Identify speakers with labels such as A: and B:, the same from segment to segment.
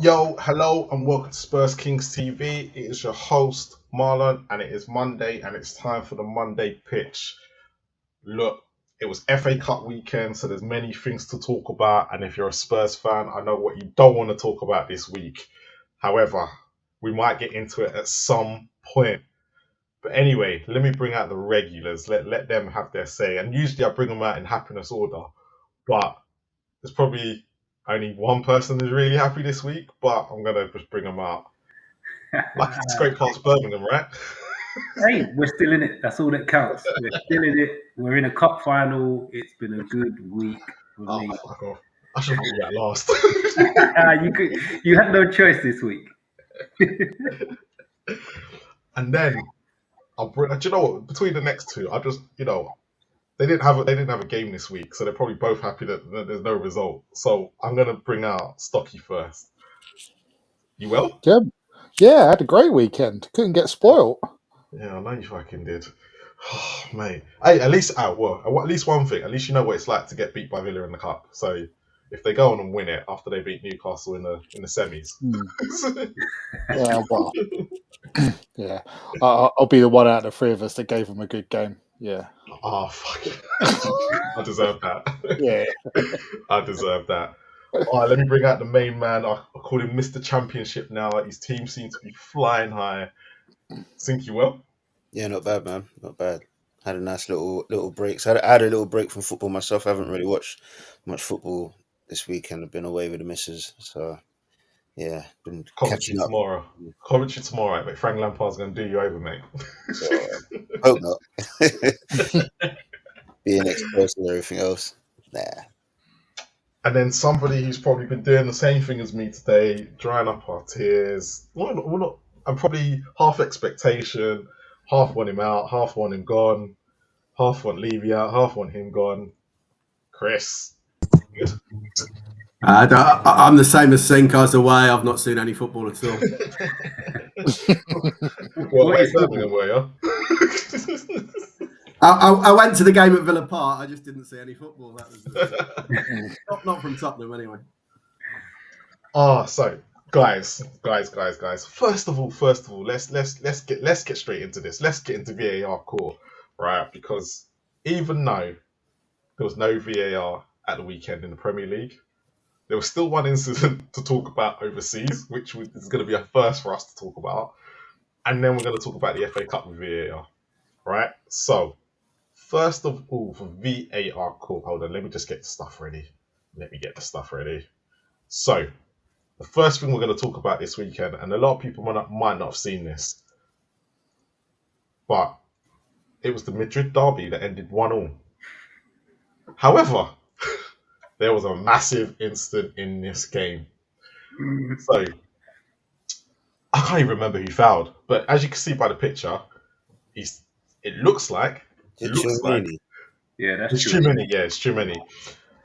A: Yo, hello, and welcome to Spurs Kings TV. It is your host, Marlon, and it is Monday, and it's time for the Monday pitch. Look, it was FA Cup weekend, so there's many things to talk about, and if you're a Spurs fan, I know what you don't want to talk about this week. However, we might get into it at some point. But anyway, let me bring out the regulars. Let them have their say. And usually I bring them out in happiness order, but there's probably only one person who's really happy this week, but I'm gonna just bring them out. Lucky to scrape past Birmingham, right?
B: Hey, we're still in it. That's all that counts. We're still in it. We're in a cup final. It's been a good week for
A: Oh,
B: me.
A: fuck off. I should have put that last.
B: You had no choice this week.
A: And then I'll bring. Do you know what? Between the next two, I just they didn't have a game this week, so they're probably both happy that there's no result. So I'm gonna bring out Stocky first. You will?
C: Yeah, yeah, I had a great weekend. Couldn't get spoiled.
A: Yeah, I know you fucking did. Oh, mate. Hey, at least at least one thing. At least you know what it's like to get beat by Villa in the cup. So if they go on and win it after they beat Newcastle in the semis.
C: Yeah, well, yeah. I'll be the one out of the three of us that gave him a good game. Yeah.
A: Oh, fuck. I deserve that.
C: Yeah.
A: I deserve that. All right, let me bring out the main man. I call him Mr. Championship now. His team seems to be flying high. Think you will?
D: Yeah, not bad, man. Not bad. Had a nice little break. So I had a little break from football myself. I haven't really watched much football this weekend. I've been away with the missus, so yeah, been
A: Coventry
D: catching up.
A: tomorrow. Coventry tomorrow, mate. Frank Lampard's going to do you over, mate.
D: So hope not. Being exposed to everything else. Nah.
A: And then somebody who's probably been doing the same thing as me today, drying up our tears. We're not, I'm probably half expectation, half want him out, half want him gone, half want Levy out, half want him gone. Chris.
E: I'm the same as Sinkers away. I've not seen any football at all.
A: Well,
B: What
A: where's
B: is
A: Birmingham, were you?
E: I went to the game at Villa Park. I just didn't see any football. That was not from Tottenham anyway.
A: So guys. First of all, let's get straight into this. Let's get into VAR call, right? Because even though there was no VAR at the weekend in the Premier League, there was still one incident to talk about overseas, which is going to be a first for us to talk about, and then we're going to talk about the FA Cup with VAR, right? So, first of all, for VAR call, hold on, let me just get the stuff ready. So, the first thing we're going to talk about this weekend, and a lot of people might not have seen this, but it was the Madrid derby that ended 1-1. However, there was a massive incident in this game. So, I can't even remember who fouled, but as you can see by the picture, it looks like
B: Yeah, that's
A: it's
B: true.
A: too many. Yeah, it's too many.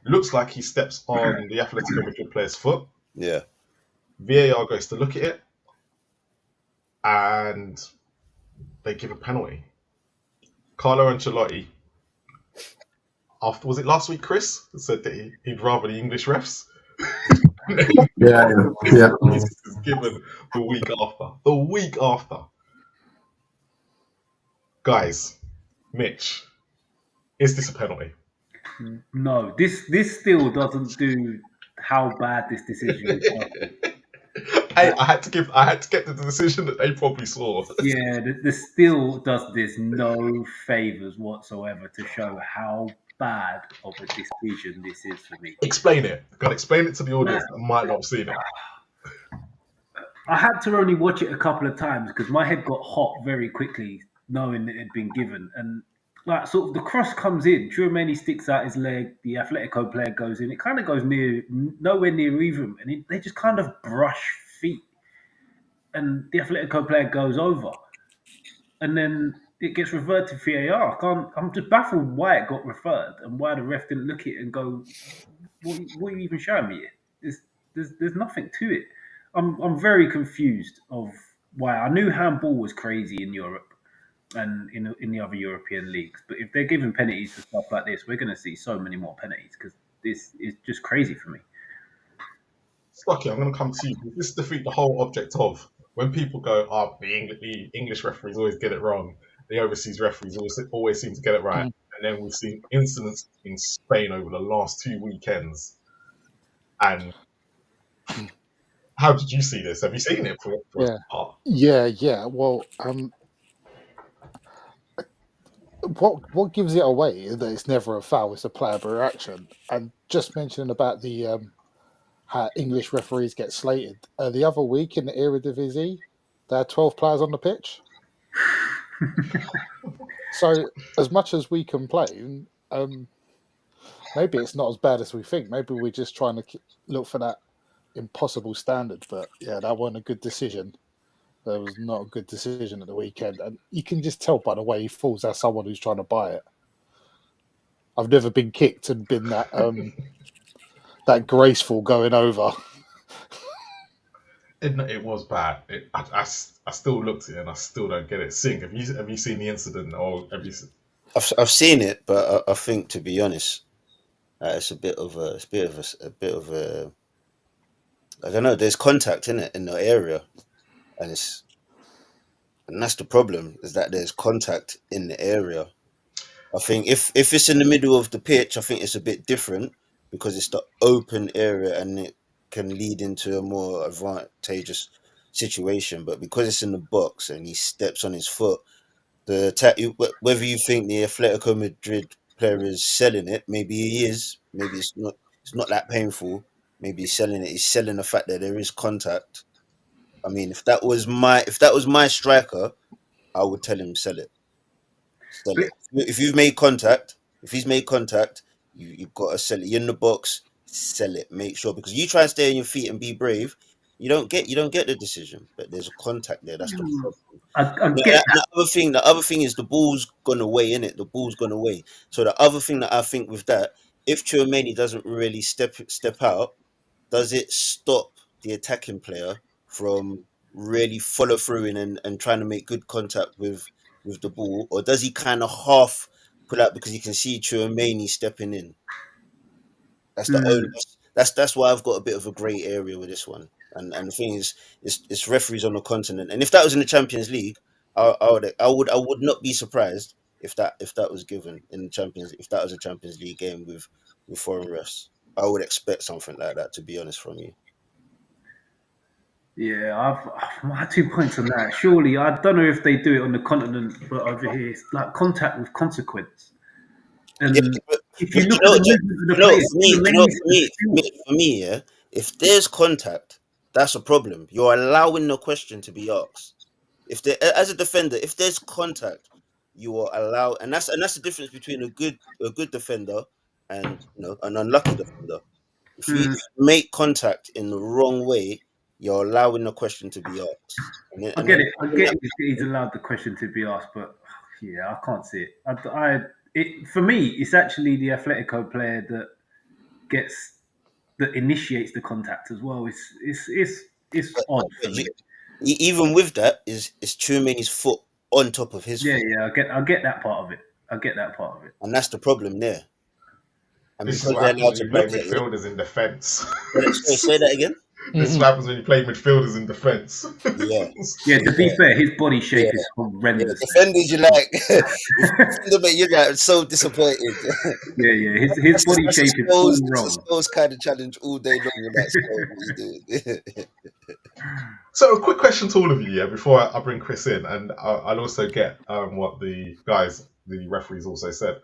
A: Looks like he steps on the Atletico Madrid player's foot.
D: Yeah.
A: VAR goes to look at it, and they give a penalty. Carlo Ancelotti, after was it last week, Chris said that he'd rather the English refs.
E: Yeah.
A: This is given the week after. The week after, guys. Mitch, is this a penalty?
B: No, this still doesn't do how bad this decision is.
A: I had to get the decision that they probably saw.
B: Yeah, the still does this no favors whatsoever to show how bad of a decision this is for me.
A: Explain it. Gotta explain it to the audience that might not have seen it.
B: I had to only watch it a couple of times because my head got hot very quickly, knowing that it had been given. And like sort of the cross comes in, Tchouaméni sticks out his leg, the Atletico player goes in. It kind of goes nowhere near either, and they just kind of brush feet, and the Atletico player goes over, and then it gets referred to VAR. I'm just baffled why it got referred and why the ref didn't look at it and go, "What are you even showing me here? There's nothing to it." I'm very confused of why. I knew handball was crazy in Europe and in the other European leagues, but if they're giving penalties for stuff like this, we're going to see so many more penalties because this is just crazy for me.
A: Stocky, I'm going to come to you. This defeat the whole object of when people go, "Oh, the English referees always get it wrong. The overseas referees always seem to get it right."
C: Mm.
A: And then we've seen incidents in Spain over the last 2 weekends. And how did you see this? Have you seen it for a start?
C: Yeah. Well, what gives it away is that it's never a foul; it's a playable reaction. And just mentioning about the how English referees get slated. The other week in the Eredivisie, there are 12 players on the pitch. So as much as we complain, maybe it's not as bad as we think. Maybe we're just trying to look for that impossible standard. But yeah, that wasn't a good decision. That was not a good decision at the weekend. And you can just tell by the way he falls as someone who's trying to buy it. I've never been kicked and been that that graceful going over.
A: It was bad. I still looked at it and I still don't get it. Sing, have you seen the incident or have you?
D: I've seen it, but I think, to be honest, it's a bit of a I don't know. There's contact in it in the area, and that's the problem, is that there's contact in the area. I think if it's in the middle of the pitch, I think it's a bit different because it's the open area and it can lead into a more advantageous situation. But because it's in the box and he steps on his foot, whether you think the Atletico Madrid player is selling it, maybe he is, maybe it's not. It's not that painful. Maybe he's selling it. He's selling the fact that there is contact. I mean, if that was my striker, I would tell him sell it. Sell it. If he's made contact, you've got to sell it. You're in the box, sell it. Make sure, because you try and stay on your feet and be brave, you don't get the decision. But there's a contact there. That's the problem.
B: I get
D: The other thing is the ball's gone away, innit? The ball's gone away. So the other thing that I think with that, if Tchouaméni doesn't really step out, does it stop the attacking player from really follow through and trying to make good contact with the ball, or does he kind of half pull out because you can see Tchouaméni stepping in? That's the only. That's why I've got a bit of a grey area with this one. And the thing is, it's referees on the continent. And if that was in the Champions League, I would not be surprised if that was given in the Champions. If that was a Champions League game with foreign refs, I would expect something like that. To be honest, from you.
B: Yeah, I had 2 points on that. Surely, I don't know if they do it on the continent, but over here, it's like contact with consequence. And if you look at the movement of the players,
D: for me, yeah, if there's contact, that's a problem. You're allowing the question to be asked. If there, as a defender, if there's contact, you are allowed, and that's the difference between a good defender and an unlucky defender. If you make contact in the wrong way, you're allowing the question to be asked.
B: I get it. I get it. He's allowed the question to be asked, but yeah, I can't see it. For me, it's actually the Atletico player that initiates the contact as well. It's odd for me.
D: Even with that, is Tchouaméni's foot on top of his foot?
B: Yeah. I get that part of it.
D: And that's the problem there. And
A: this is what happens when you play midfielders in defence.
D: Say that again.
A: This is what happens when you play midfielders in defence.
B: Yeah. To be fair, his body shape is horrendous.
D: Defenders, you're like so disappointed.
B: Yeah. His body shape is all wrong.
D: Those kind of challenge all day long. That's what he's doing.
A: So a quick question to all of you, before I bring Chris in, and I'll also get what the referees also said.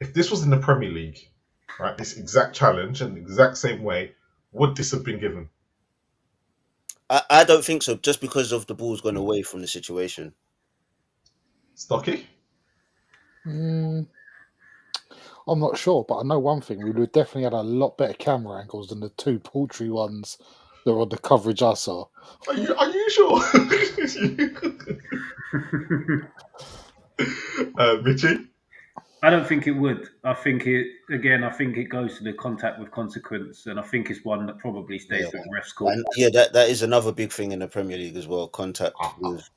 A: If this was in the Premier League, right, this exact challenge and the exact same way, would this have been given?
D: I don't think so, just because of the ball's gone away from the situation.
A: Stocky?
C: I'm not sure, but I know one thing. We would definitely had a lot better camera angles than the 2 paltry ones that were on the coverage I saw.
A: Are you sure? Richie?
B: I don't think it would. I think it goes to the contact with consequence, and I think it's one that probably stays with refs call.
D: That is another big thing in the Premier League as well. Contact with.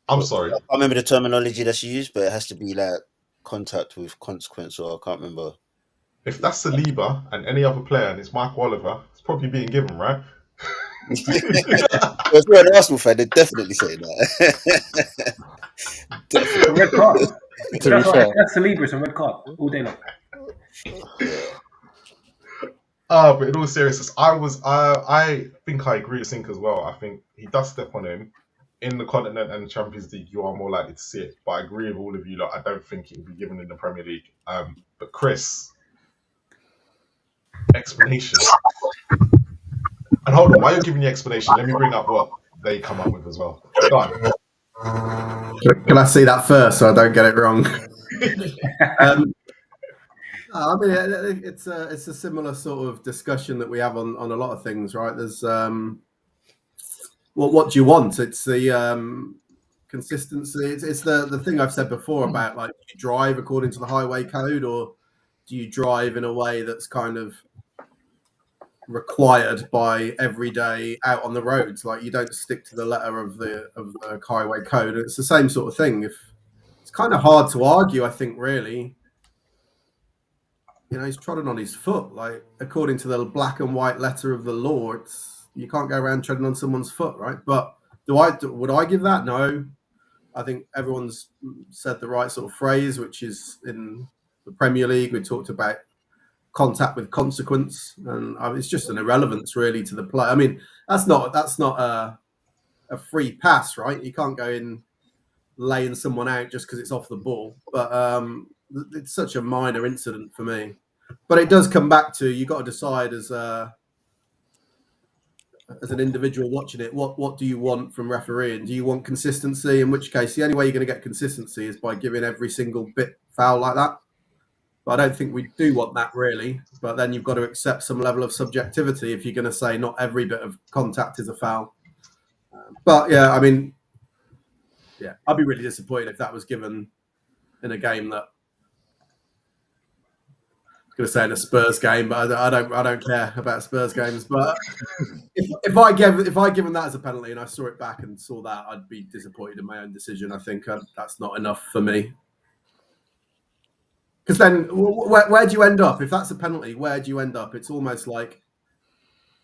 A: I'm sorry.
D: I can't remember the terminology that's used, but it has to be like contact with consequence, or I can't remember.
A: if that's Saliba and any other player and it's Michael Oliver, it's probably being given, right?
D: Well, if you're an Arsenal fan, they're definitely saying that.
B: It's a red card.
C: To be fair,
B: That's Saliba. It's a red card all day long.
A: But in all seriousness, I think I agree with Sink as well. I think he does step on him. In the Continent and the Champions League, you are more likely to see it. But I agree with all of you. I don't think it will be given in the Premier League. But Chris, explanation. And hold on, while you're giving the explanation, let me bring up what they come up with as well. Go on.
E: Can I see that first so I don't get it wrong? I mean, it's a similar sort of discussion that we have on a lot of things, right? There's what do you want? It's the consistency. It's the thing I've said before about, like, do you drive according to the highway code, or do you drive in a way that's kind of required by every day out on the roads? Like, you don't stick to the letter of the highway code. It's the same sort of thing. If it's kind of hard to argue, I think, really. You know, he's trodden on his foot. Like, according to the black and white letter of the law, you can't go around treading on someone's foot, right? But would I give that? No. I think everyone's said the right sort of phrase, which is in the Premier League, we talked about contact with consequence, and it's just an irrelevance really to the play. I mean, that's not a free pass, right? You can't go in laying someone out just because it's off the ball. But it's such a minor incident for me. But it does come back to, you got to decide as an individual watching it, what do you want from refereeing? Do you want consistency? In which case, the only way you're going to get consistency is by giving every single bit foul like that. But I don't think we do want that, really. But then you've got to accept some level of subjectivity if you're going to say not every bit of contact is a foul. But yeah, I mean, yeah, I'd be really disappointed if that was given in a game that, I was going to say in a Spurs game, but I don't care about Spurs games. But if I given that as a penalty and I saw it back and saw that, I'd be disappointed in my own decision. I think that's not enough for me. Because then, where do you end up? If that's a penalty, where do you end up? It's almost like,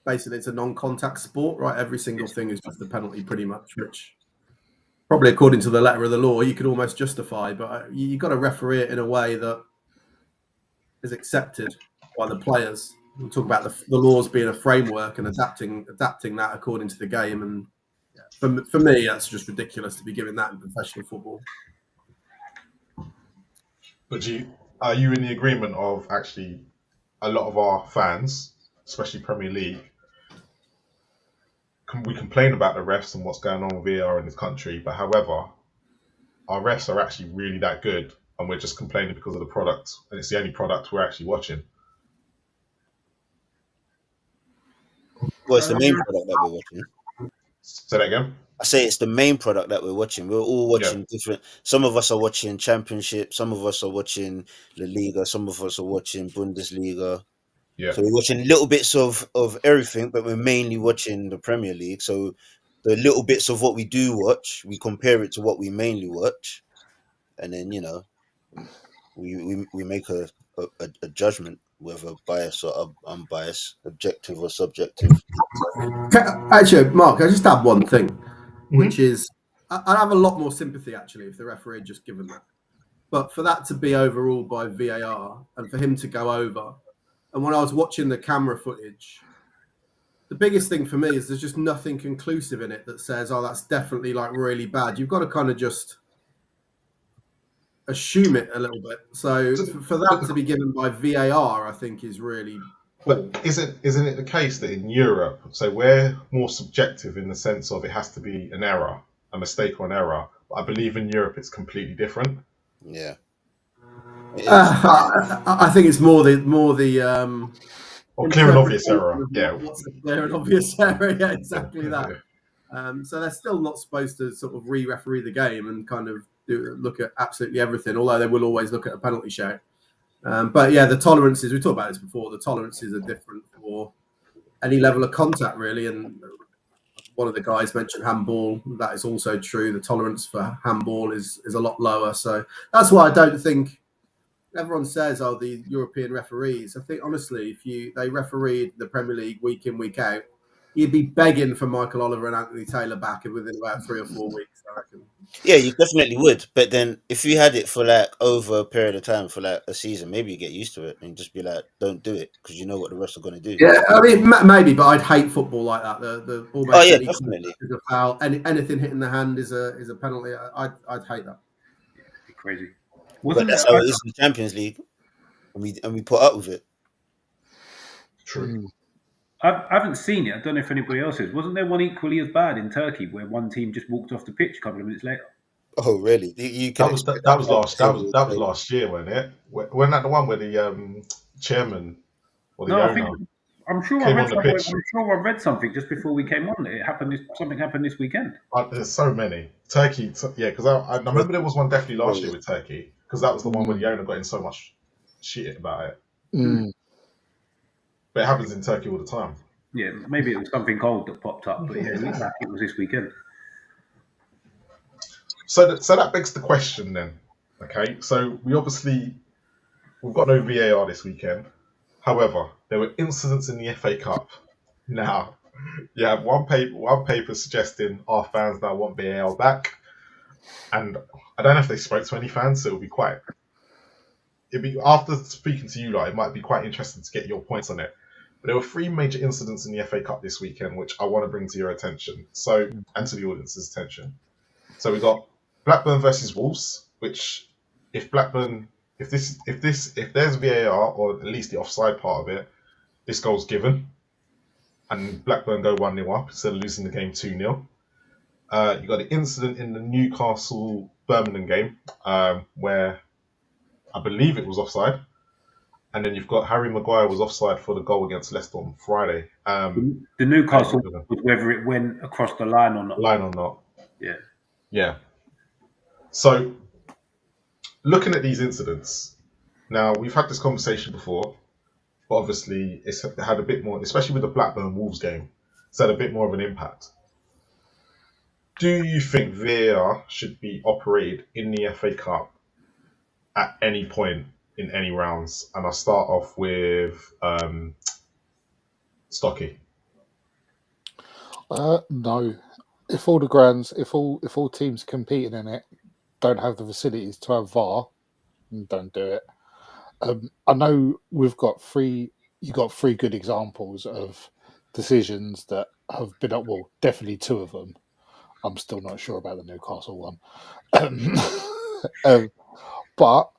E: basically, it's a non-contact sport, right? Every single thing is just a penalty, pretty much, which probably, according to the letter of the law, you could almost justify. But you've got to referee it in a way that is accepted by the players. We talk about the laws being a framework and adapting that according to the game. And yeah, for me, that's just ridiculous to be giving that in professional football.
A: But are you in the agreement of actually a lot of our fans, especially Premier League, we complain about the refs and what's going on with VAR in this country, but however, our refs are actually really that good, and we're just complaining because of the product, and it's the only product we're actually watching.
D: Well, it's the main product that we're watching.
A: Say that again?
D: I say it's the main product that we're watching. We're all watching different. Some of us are watching Championship. Some of us are watching La Liga. Some of us are watching Bundesliga.
A: Yeah.
D: So we're watching little bits of everything, but we're mainly watching the Premier League. So the little bits of what we do watch, we compare it to what we mainly watch, and then, you know, we make a judgment, whether biased or unbiased, objective or subjective.
E: Actually, Mark, I just have one thing, which is I'd have a lot more sympathy, actually, if the referee had just given that. But for that to be overruled by VAR and for him to go over, and when I was watching the camera footage, the biggest thing for me is there's just nothing conclusive in it that says, oh, that's definitely like really bad. You've got to kind of just assume it a little bit. So for that to be given by VAR, I think is really poor.
A: But isn't it the case that in Europe, so we're more subjective in the sense of it has to be an error, a mistake or an error. But I believe in Europe it's completely different.
D: Yeah.
E: I think it's more the
A: clear and obvious error. Yeah.
E: What's the clear and obvious error? Yeah, exactly that. So they're still not supposed to sort of re-referee the game and kind of look at absolutely everything, although they will always look at a penalty shout. But yeah, the tolerances, we talked about this before, the tolerances are different for any level of contact, really. And one of the guys mentioned handball. That is also true. The tolerance for handball is a lot lower. So that's why I don't think everyone says, "Oh, the European referees." I think honestly, if they refereed the Premier League week in, week out, you'd be begging for Michael Oliver and Anthony Taylor back within about 3 or 4 weeks, I reckon.
D: Yeah, you definitely would. But then if you had it for like over a period of time, for like a season, maybe you get used to it and just be like, don't do it because you know what the rest are going to do.
E: Yeah, I mean, maybe, but I'd hate football like that. The
D: Oh
E: almost
D: yeah,
E: any
D: definitely.
E: contact is a foul, anything hitting the hand is a penalty. I'd hate that.
B: Yeah, it'd be crazy.
D: But
B: Wasn't
D: that's
B: there?
D: how it is in the Champions League, and we put up with it.
A: True.
B: I haven't seen it. I don't know if anybody else has. Wasn't there one equally as bad in Turkey where one team just walked off the pitch a couple of minutes later?
D: Oh really? You can
A: That was
D: expect
A: that was
D: every
A: last
D: single
A: that was
D: game.
A: last year, wasn't it? Wasn't that the one where the chairman or the
B: No, I
A: owner
B: think I'm sure I
A: came
B: read
A: on the
B: somewhere.
A: pitch?
B: I'm sure I read something just before we came on. It happened. Something happened this weekend.
A: There's so many. Turkey, yeah, because I remember there was one definitely last year with Turkey, because that was the one where the owner got in so much shit about it.
C: Mm.
A: But it happens in Turkey all the time.
B: Yeah, maybe it was something cold that popped up, but yeah, it looked like it was this weekend.
A: So that begs the question then. Okay, so we've got no VAR this weekend. However, there were incidents in the FA Cup. Now, you have one paper suggesting our fans now want VAR back, and I don't know if they spoke to any fans, so it'd be after speaking to you, it might be quite interesting to get your points on it. But there were 3 major incidents in the FA Cup this weekend, which I want to bring to your attention, and to the audience's attention. So we got Blackburn versus Wolves, which if there's VAR or at least the offside part of it, this goal's given, and Blackburn go 1-0 up instead of losing the game 2-0. You got the incident in the Newcastle Birmingham game where I believe it was offside, and then you've got Harry Maguire was offside for the goal against Leicester on Friday.
B: The Newcastle was whether it went across the line or not.
A: Line or not?
B: Yeah.
A: So, looking at these incidents, now we've had this conversation before, but obviously it's had a bit more, especially with the Blackburn Wolves game, it's had a bit more of an impact. Do you think VAR should be operated in the FA Cup at any point in any rounds? And I'll start off with Stocky.
C: No. If all teams competing in it don't have the facilities to have VAR, don't do it. I know you got 3 good examples of decisions that have been up. Well, definitely 2 of them. I'm still not sure about the Newcastle one. But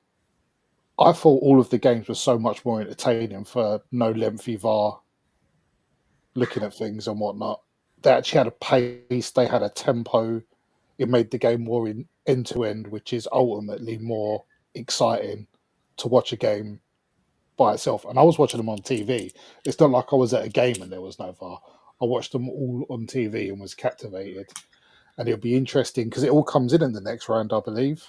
C: I thought all of the games were so much more entertaining for no lengthy VAR looking at things and whatnot. They actually had a pace, they had a tempo. It made the game more end to end, which is ultimately more exciting to watch a game by itself. And I was watching them on TV. It's not like I was at a game and there was no VAR. I watched them all on TV and was captivated. And it'll be interesting because it all comes in the next round, I believe.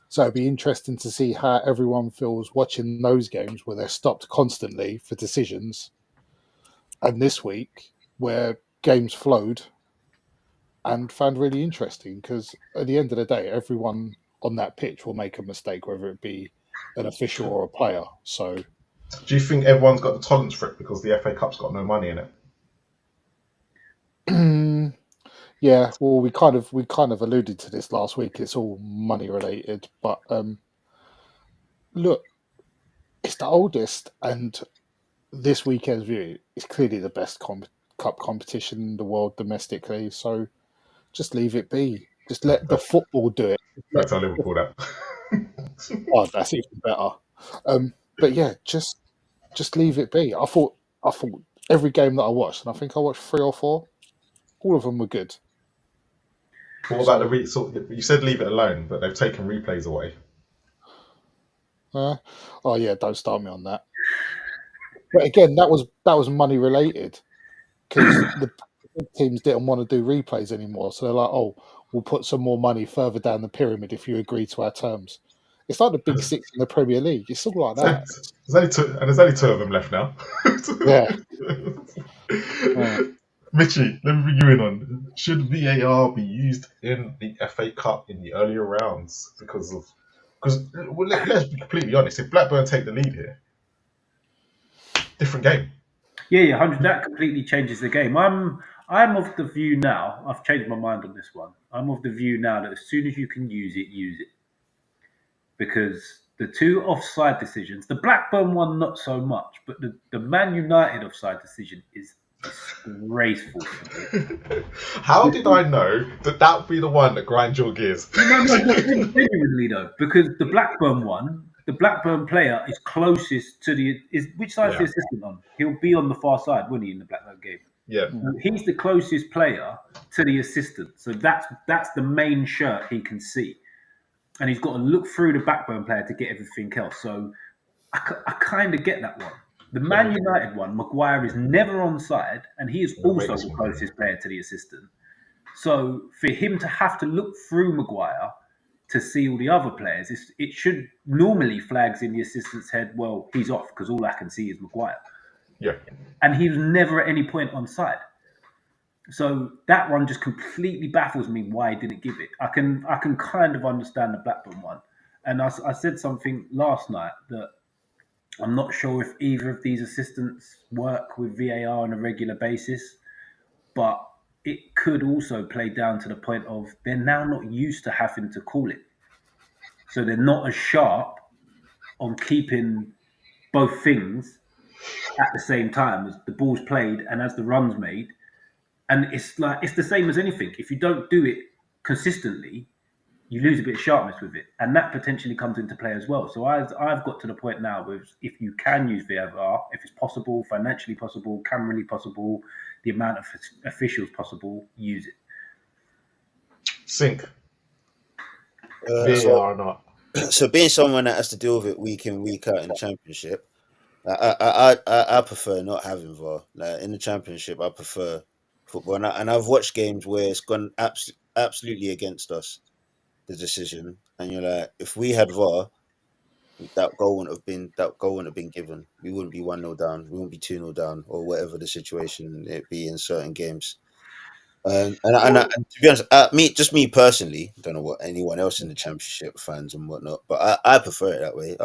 C: So it'll be interesting to see how everyone feels watching those games where they're stopped constantly for decisions. And this week, where games flowed and found really interesting, because at the end of the day, everyone on that pitch will make a mistake, whether it be an official or a player. So,
A: do you think everyone's got the tolerance for it because the FA Cup's got no money in it?
C: Yeah, well, we kind of alluded to this last week. It's all money related, but look, it's the oldest, and this weekend's view is clearly the best cup competition in the world domestically. So just leave it be. Just let the football do it.
A: That's how Liverpool that.
C: Oh, that's even better. But yeah, just leave it be. I thought every game that I watched, and I think I watched 3 or 4, all of them were good.
A: What about you said leave it alone, but they've taken replays away.
C: Oh yeah, don't start me on that. But again, that was money related, because the big teams didn't want to do replays anymore. So they're like, oh, we'll put some more money further down the pyramid if you agree to our terms. It's like the Big 6 in the Premier League. It's all like that.
A: There's only 2 of them left now.
C: Yeah.
A: Mitchie, let me bring you in on, should VAR be used in the FA Cup in the earlier rounds because of Because let's be completely honest, if Blackburn take the lead here, different game.
B: Yeah, 100. That completely changes the game. I'm of the view now. I've changed my mind on this one. I'm of the view now that as soon as you can use it, because the two offside decisions, the Blackburn one not so much, but the Man United offside decision is disgraceful for me.
A: How did I know that would be the one that grinds your gears?
B: No, genuinely though, because the Blackburn one, the Blackburn player is closest to which side's the assistant on? He'll be on the far side, wouldn't he, in the Blackburn game?
A: Yeah.
B: He's the closest player to the assistant, so that's the main shirt he can see, and he's got to look through the Blackburn player to get everything else. So I kind of get that one. The Man United one, Maguire is never onside, and he is also the closest player to the assistant. So for him to have to look through Maguire to see all the other players, it should normally flags in the assistant's head, well, he's off because all I can see is Maguire.
A: Yeah.
B: And he was never at any point onside. So that one just completely baffles me why he didn't give it. I can kind of understand the Blackburn one. And I said something last night that I'm not sure if either of these assistants work with VAR on a regular basis, but it could also play down to the point of they're now not used to having to call it. So they're not as sharp on keeping both things at the same time as the ball's played and as the run's made. And it's the same as anything. If you don't do it consistently, you lose a bit of sharpness with it. And that potentially comes into play as well. So I've got to the point now where if you can use VAR, if it's possible, financially possible, camerally possible, the amount of officials possible, use it.
A: Sync. VAR or not.
D: So being someone that has to deal with it week in, week out in the Championship, I prefer not having VAR. Like in the Championship, I prefer football. And I've watched games where it's gone absolutely against us, the decision. And you're like, if we had VAR, that goal wouldn't have been given. We wouldn't be 1-0 down. We wouldn't be 2-0 down, or whatever the situation it be in certain games. And to be honest, me personally, don't know what anyone else in the Championship fans and whatnot, but I prefer it that way.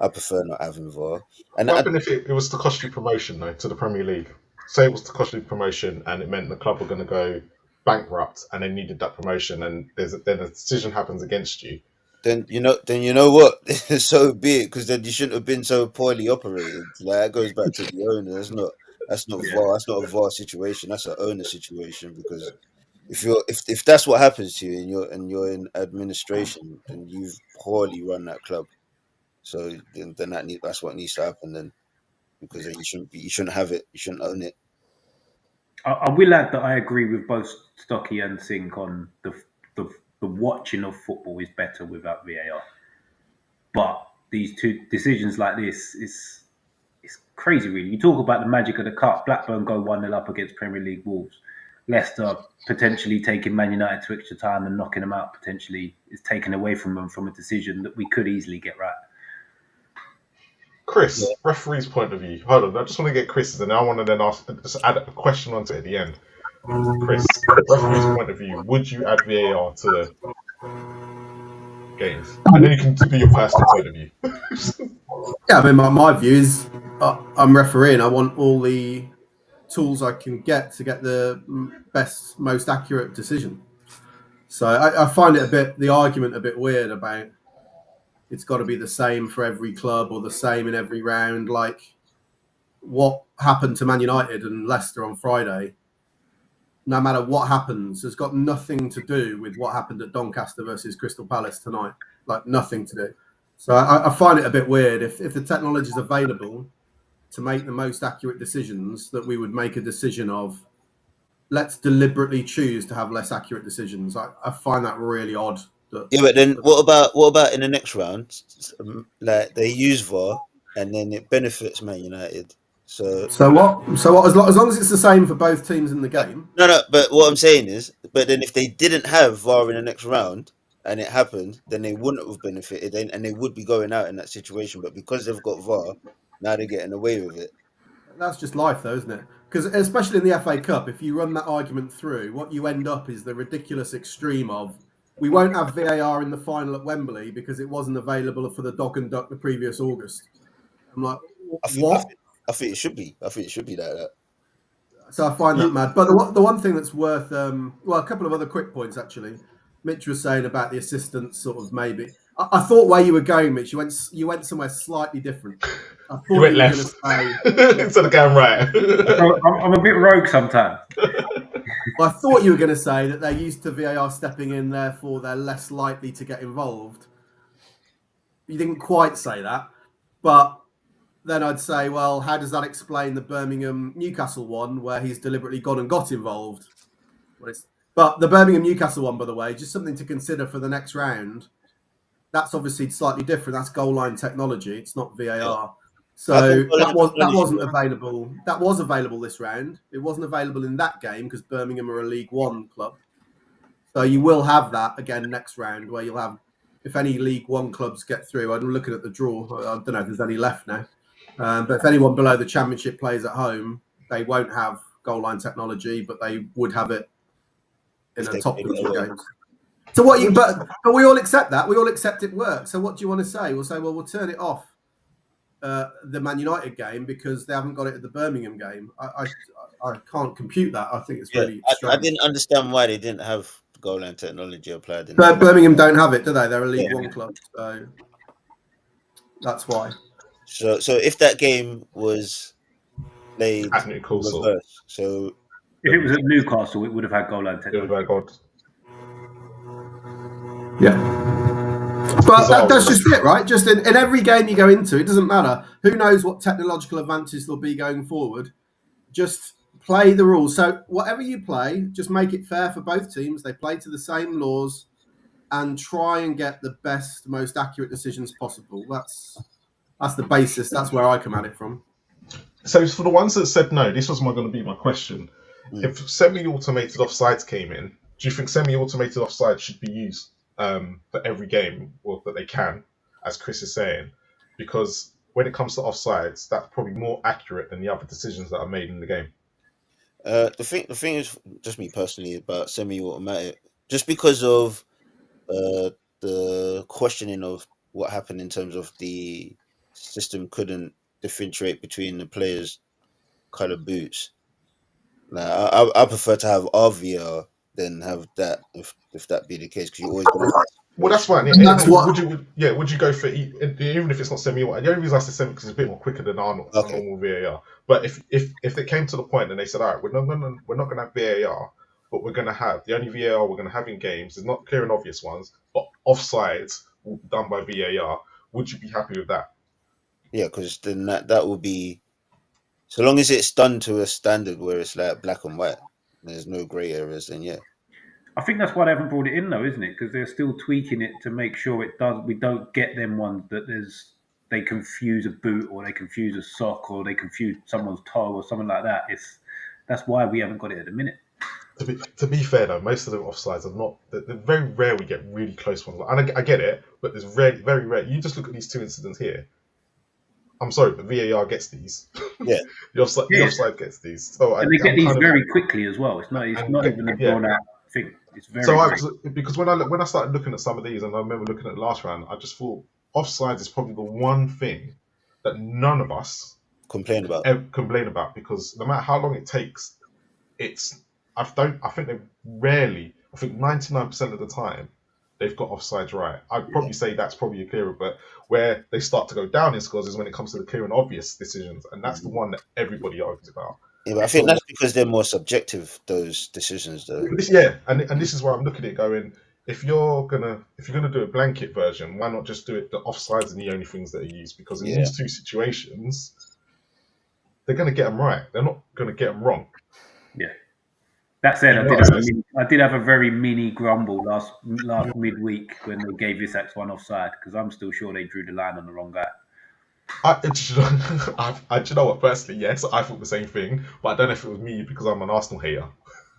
D: I prefer not having VAR. And
A: what happened if it was to cost you promotion though to the Premier League? Say it was to cost you promotion, and it meant the club were going to go bankrupt, and they needed that promotion, and then a decision happens against you.
D: Then you know what? So be it, because then you shouldn't have been so poorly operated. Like that goes back to the owner. That's not VAR. That's not a VAR situation. That's an owner situation. Because if that's what happens to you and you're in administration and you've poorly run that club, so then that's what needs to happen then, because then you shouldn't have it. You shouldn't own it.
B: I will add that I agree with both Stocky and Sink on the watching of football is better without VAR. But these two decisions like this it's crazy, really. You talk about the magic of the cup. Blackburn go 1-0 up against Premier League Wolves. Leicester potentially taking Man United to extra time and knocking them out potentially is taken away from them from a decision that we could easily get right.
A: Chris, referee's point of view. Hold on, I just want to get Chris's, and I want to then just add a question onto it at the end. Chris, referee's point of view, would you add VAR to the games? And then you can do your personal point of view.
E: Yeah, I mean, my view is I'm refereeing. I want all the tools I can get to get the best, most accurate decision. So I find the argument a bit weird about it's got to be the same for every club or the same in every round. Like what happened to Man United and Leicester on Friday, no matter what happens, has got nothing to do with what happened at Doncaster versus Crystal Palace tonight. Like nothing to do. So I find it a bit weird. If the technology is available to make the most accurate decisions, that we would make a decision of, let's deliberately choose to have less accurate decisions. I find that really odd.
D: Yeah, but then what about in the next round? Like they use VAR and then it benefits Man United. So
E: what? As long as it's the same for both teams in the game.
D: No. But what I'm saying is, but then if they didn't have VAR in the next round and it happened, then they wouldn't have benefited, and they would be going out in that situation. But because they've got VAR, now they're getting away with it.
E: That's just life, though, isn't it? Because especially in the FA Cup, if you run that argument through, what you end up is the ridiculous extreme of we won't have VAR in the final at Wembley because it wasn't available for the dog and duck the previous August. I'm like, what?
D: I think it should be. I think it should be like that.
E: So I find that mad. But the one thing that's worth, well, a couple of other quick points actually. Mitch was saying about the assistants, sort of maybe. I thought where you were going, Mitch, you went somewhere slightly different. I thought
A: You went left instead of going right.
B: I'm a bit rogue sometimes.
E: I thought you were going to say that they're used to VAR stepping in, therefore they're less likely to get involved. You didn't quite say that, but then I'd say, well, how does that explain the Birmingham-Newcastle one where he's deliberately gone and got involved? But the Birmingham-Newcastle one, by the way, just something to consider for the next round. That's obviously slightly different. That's goal line technology. It's not VAR. Yeah. So that wasn't available. That was available this round. It wasn't available in that game because Birmingham are a League One club. So you will have that again next round where you'll have, if any League One clubs get through, I'm looking at the draw. I don't know if there's any left now. But if anyone below the Championship plays at home, they won't have goal line technology, but they would have it in a top games. So but we all accept that. We all accept it works. So what do you want to say? We'll say, well, we'll turn it off the Man United game because they haven't got it at the Birmingham game. I can't compute that. I think it's really strange.
D: I didn't understand why they didn't have goal line technology applied.
E: But Birmingham don't have it, do they? They're a League One club, so that's why.
D: So if that game was played
A: at Newcastle,
D: reverse, so
B: if it was at Newcastle, it would have had goal line technology.
E: Yeah. But that's just it, right? Just in every game you go into, it doesn't matter. Who knows what technological advances there'll be going forward. Just play the rules. So whatever you play, just make it fair for both teams. They play to the same laws and try and get the best, most accurate decisions possible. That's the basis. That's where I come at it from.
A: So for the ones that said no, this was going to be my question. If semi-automated offsides came in, do you think semi-automated offsides should be used for every game, or that they can, as Chris is saying? Because when it comes to offsides, that's probably more accurate than the other decisions that are made in the game.
D: The thing is, just me personally, about semi-automatic, just because of the questioning of what happened in terms of the system couldn't differentiate between the players' colour boots. Now, I prefer to have RVR than have that, if that be the case, because you always.
A: Well, that's fine. Yeah. That's what. Would you go for even if it's not semi-automatic? The only reason I say semi because it's a bit more quicker than our normal VAR. But if it came to the point and they said, all right, we're not gonna have VAR, but we're gonna have the only VAR we're gonna have in games is not clear and obvious ones, but offsides done by VAR. Would you be happy with that?
D: Yeah, because then that will be, so long as it's done to a standard where it's like black and white, there's no grey areas. Then yeah.
B: I think that's why they haven't brought it in, though, isn't it? Because they're still tweaking it to make sure it does. We don't get them ones that they confuse a boot or they confuse a sock or they confuse someone's toe or something like that. That's why we haven't got it at the minute.
A: To be fair though, most of the offsides are not. They're very rare. We get really close ones, and I get it, but there's very rare. You just look at these two incidents here. I'm sorry, but VAR gets these.
D: Yeah,
A: the offside gets these. So
B: and they get these very quickly as well. It's not even a drawn out thing. It's very.
A: So because when I started looking at some of these, and I remember looking at the last round, I just thought offsides is probably the one thing that none of us
D: complain about
A: because no matter how long it takes, I think they rarely. I think 99% of the time they've got offsides right. I'd probably say that's probably a clearer, but where they start to go down in scores is when it comes to the clear and obvious decisions, and that's the one that everybody argues about.
D: Yeah, but I think that's because they're more subjective, those decisions, though.
A: And this is where I'm looking at it going, if you're gonna do a blanket version, why not just do it the offsides and the only things that are used? Because in these two situations, they're gonna get them right. They're not gonna get them wrong.
B: Yeah. That said, I did have a very mini grumble last midweek when they gave Isak's one offside, because I'm still sure they drew the line on the wrong guy.
A: Do you know what? Personally, yes, I thought the same thing, but I don't know if it was me because I'm an Arsenal hater.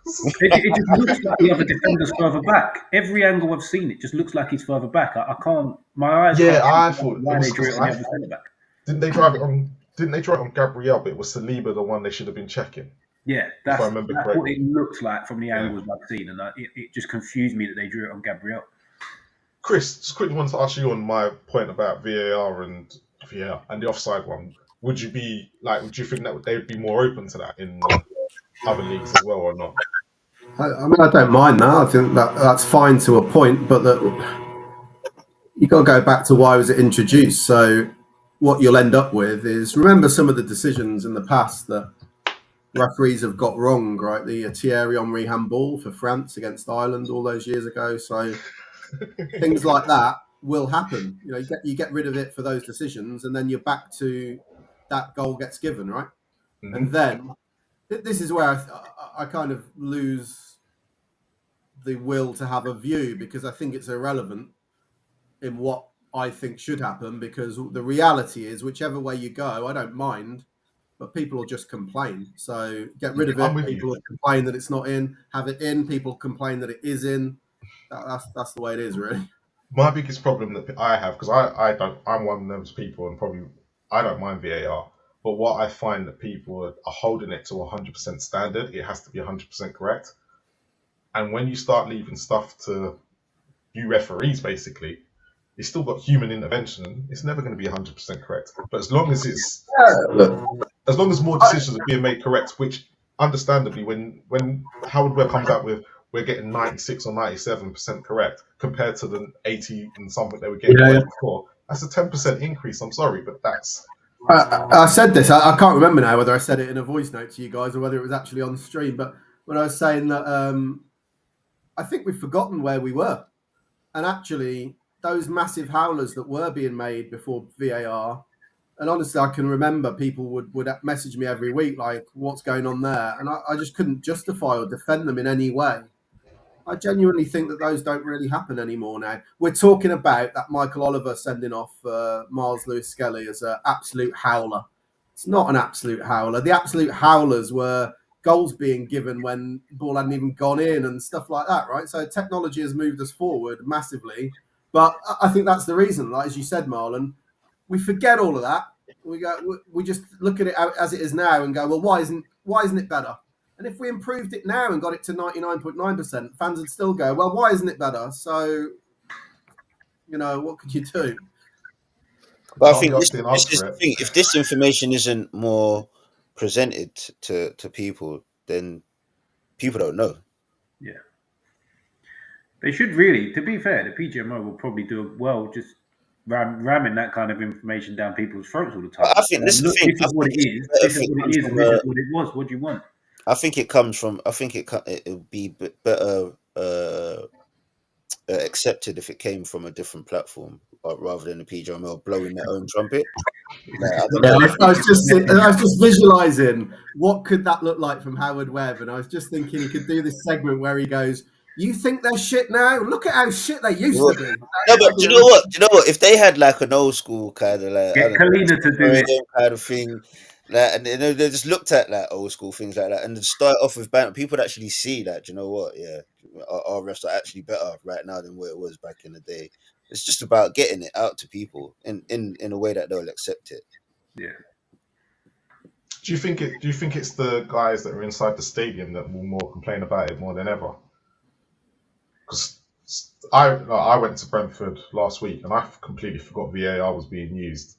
B: It just looks like the other defender's further back. Every angle I've seen, it just looks like he's further back. I can't. My eyes.
A: Yeah, I thought.
B: Why they drew it on the other centre back?
A: Didn't they drive it on? Didn't they draw it on Gabriel? But it was Saliba the one they should have been checking.
B: Yeah,
A: if I
B: that's
A: remember
B: what
A: correctly.
B: it looks like from the angles I've seen, and it just confused me that they drew it on Gabriel.
A: Chris, just quickly wanted to ask you on my point about VAR and the offside one. Would you think that they would be more open to that in other leagues as well, or not?
E: I mean, I don't mind that. I think that's fine to a point, but you got to go back to why was it introduced. So what you'll end up with is, remember some of the decisions in the past that referees have got wrong, right? The Thierry Henry handball for France against Ireland all those years ago. So things like that will happen. You know, you get rid of it for those decisions, and then you're back to that goal gets given, right?
A: Mm-hmm.
E: And then this is where I kind of lose the will to have a view, because I think it's irrelevant in what I think should happen, because the reality is whichever way you go, I don't mind, but people will just complain. So get rid of
A: I'm
E: it.
A: with
E: People
A: you.
E: will complain that it's not in. Have it in. People complain that it is in. That's the way it is, really.
A: My biggest problem that I have, because I'm one of those people, and probably I don't mind VAR, but what I find that people are holding it to 100% standard. It has to be 100% correct. And when you start leaving stuff to you referees, basically, it's still got human intervention. It's never going to be 100% correct. But as long as as long as more decisions are being made correct, which understandably, when Howard Webb comes out with we're getting 96 or 97% correct compared to the 80 and something they were getting before, that's a 10% increase. I'm sorry, but that's.
E: I said this. I can't remember now whether I said it in a voice note to you guys or whether it was actually on stream. But when I was saying that, I think we've forgotten where we were, and actually those massive howlers that were being made before VAR. And honestly, I can remember people would message me every week, like, what's going on there? And I just couldn't justify or defend them in any way. I genuinely think that those don't really happen anymore now. We're talking about that Michael Oliver sending off Miles Lewis-Skelly as an absolute howler. It's not an absolute howler. The absolute howlers were goals being given when the ball hadn't even gone in and stuff like that, right? So technology has moved us forward massively. But I think that's the reason, like as you said, Marlon, we forget all of that. We just look at it as it is now and go, well, why isn't it better? And if we improved it now and got it to 99.9%, fans would still go, well, why isn't it better? So, what could you do?
D: But I think this is the thing. If this information isn't more presented to people, then people don't know.
B: Yeah. They should really, to be fair, the PGMO will probably do well just ramming that kind of information down people's throats all the time.
D: I think this is the thing.
B: This is what it is. This is what it is. And this is what it was. What do you want?
D: I think it comes from. I think it'll be better accepted if it came from a different platform rather than the PGMO blowing their own trumpet.
E: I was just visualizing what could that look like from Howard Webb, and I was just thinking he could do this segment where he goes, "You think they're shit now? Look at how shit they used to be."
D: No, but do you know what? Do you know what? If they had like an old school kind of like
B: get Kalina to do it
D: kind of thing, like, and they just looked at like old school things like that, and start off with banter, people would actually see that. Do you know what? Yeah, our refs are actually better right now than what it was back in the day. It's just about getting it out to people in a way that they'll accept it.
B: Yeah.
A: Do you think it's the guys that are inside the stadium that will more complain about it more than ever? Because I went to Brentford last week and I completely forgot VAR was being used.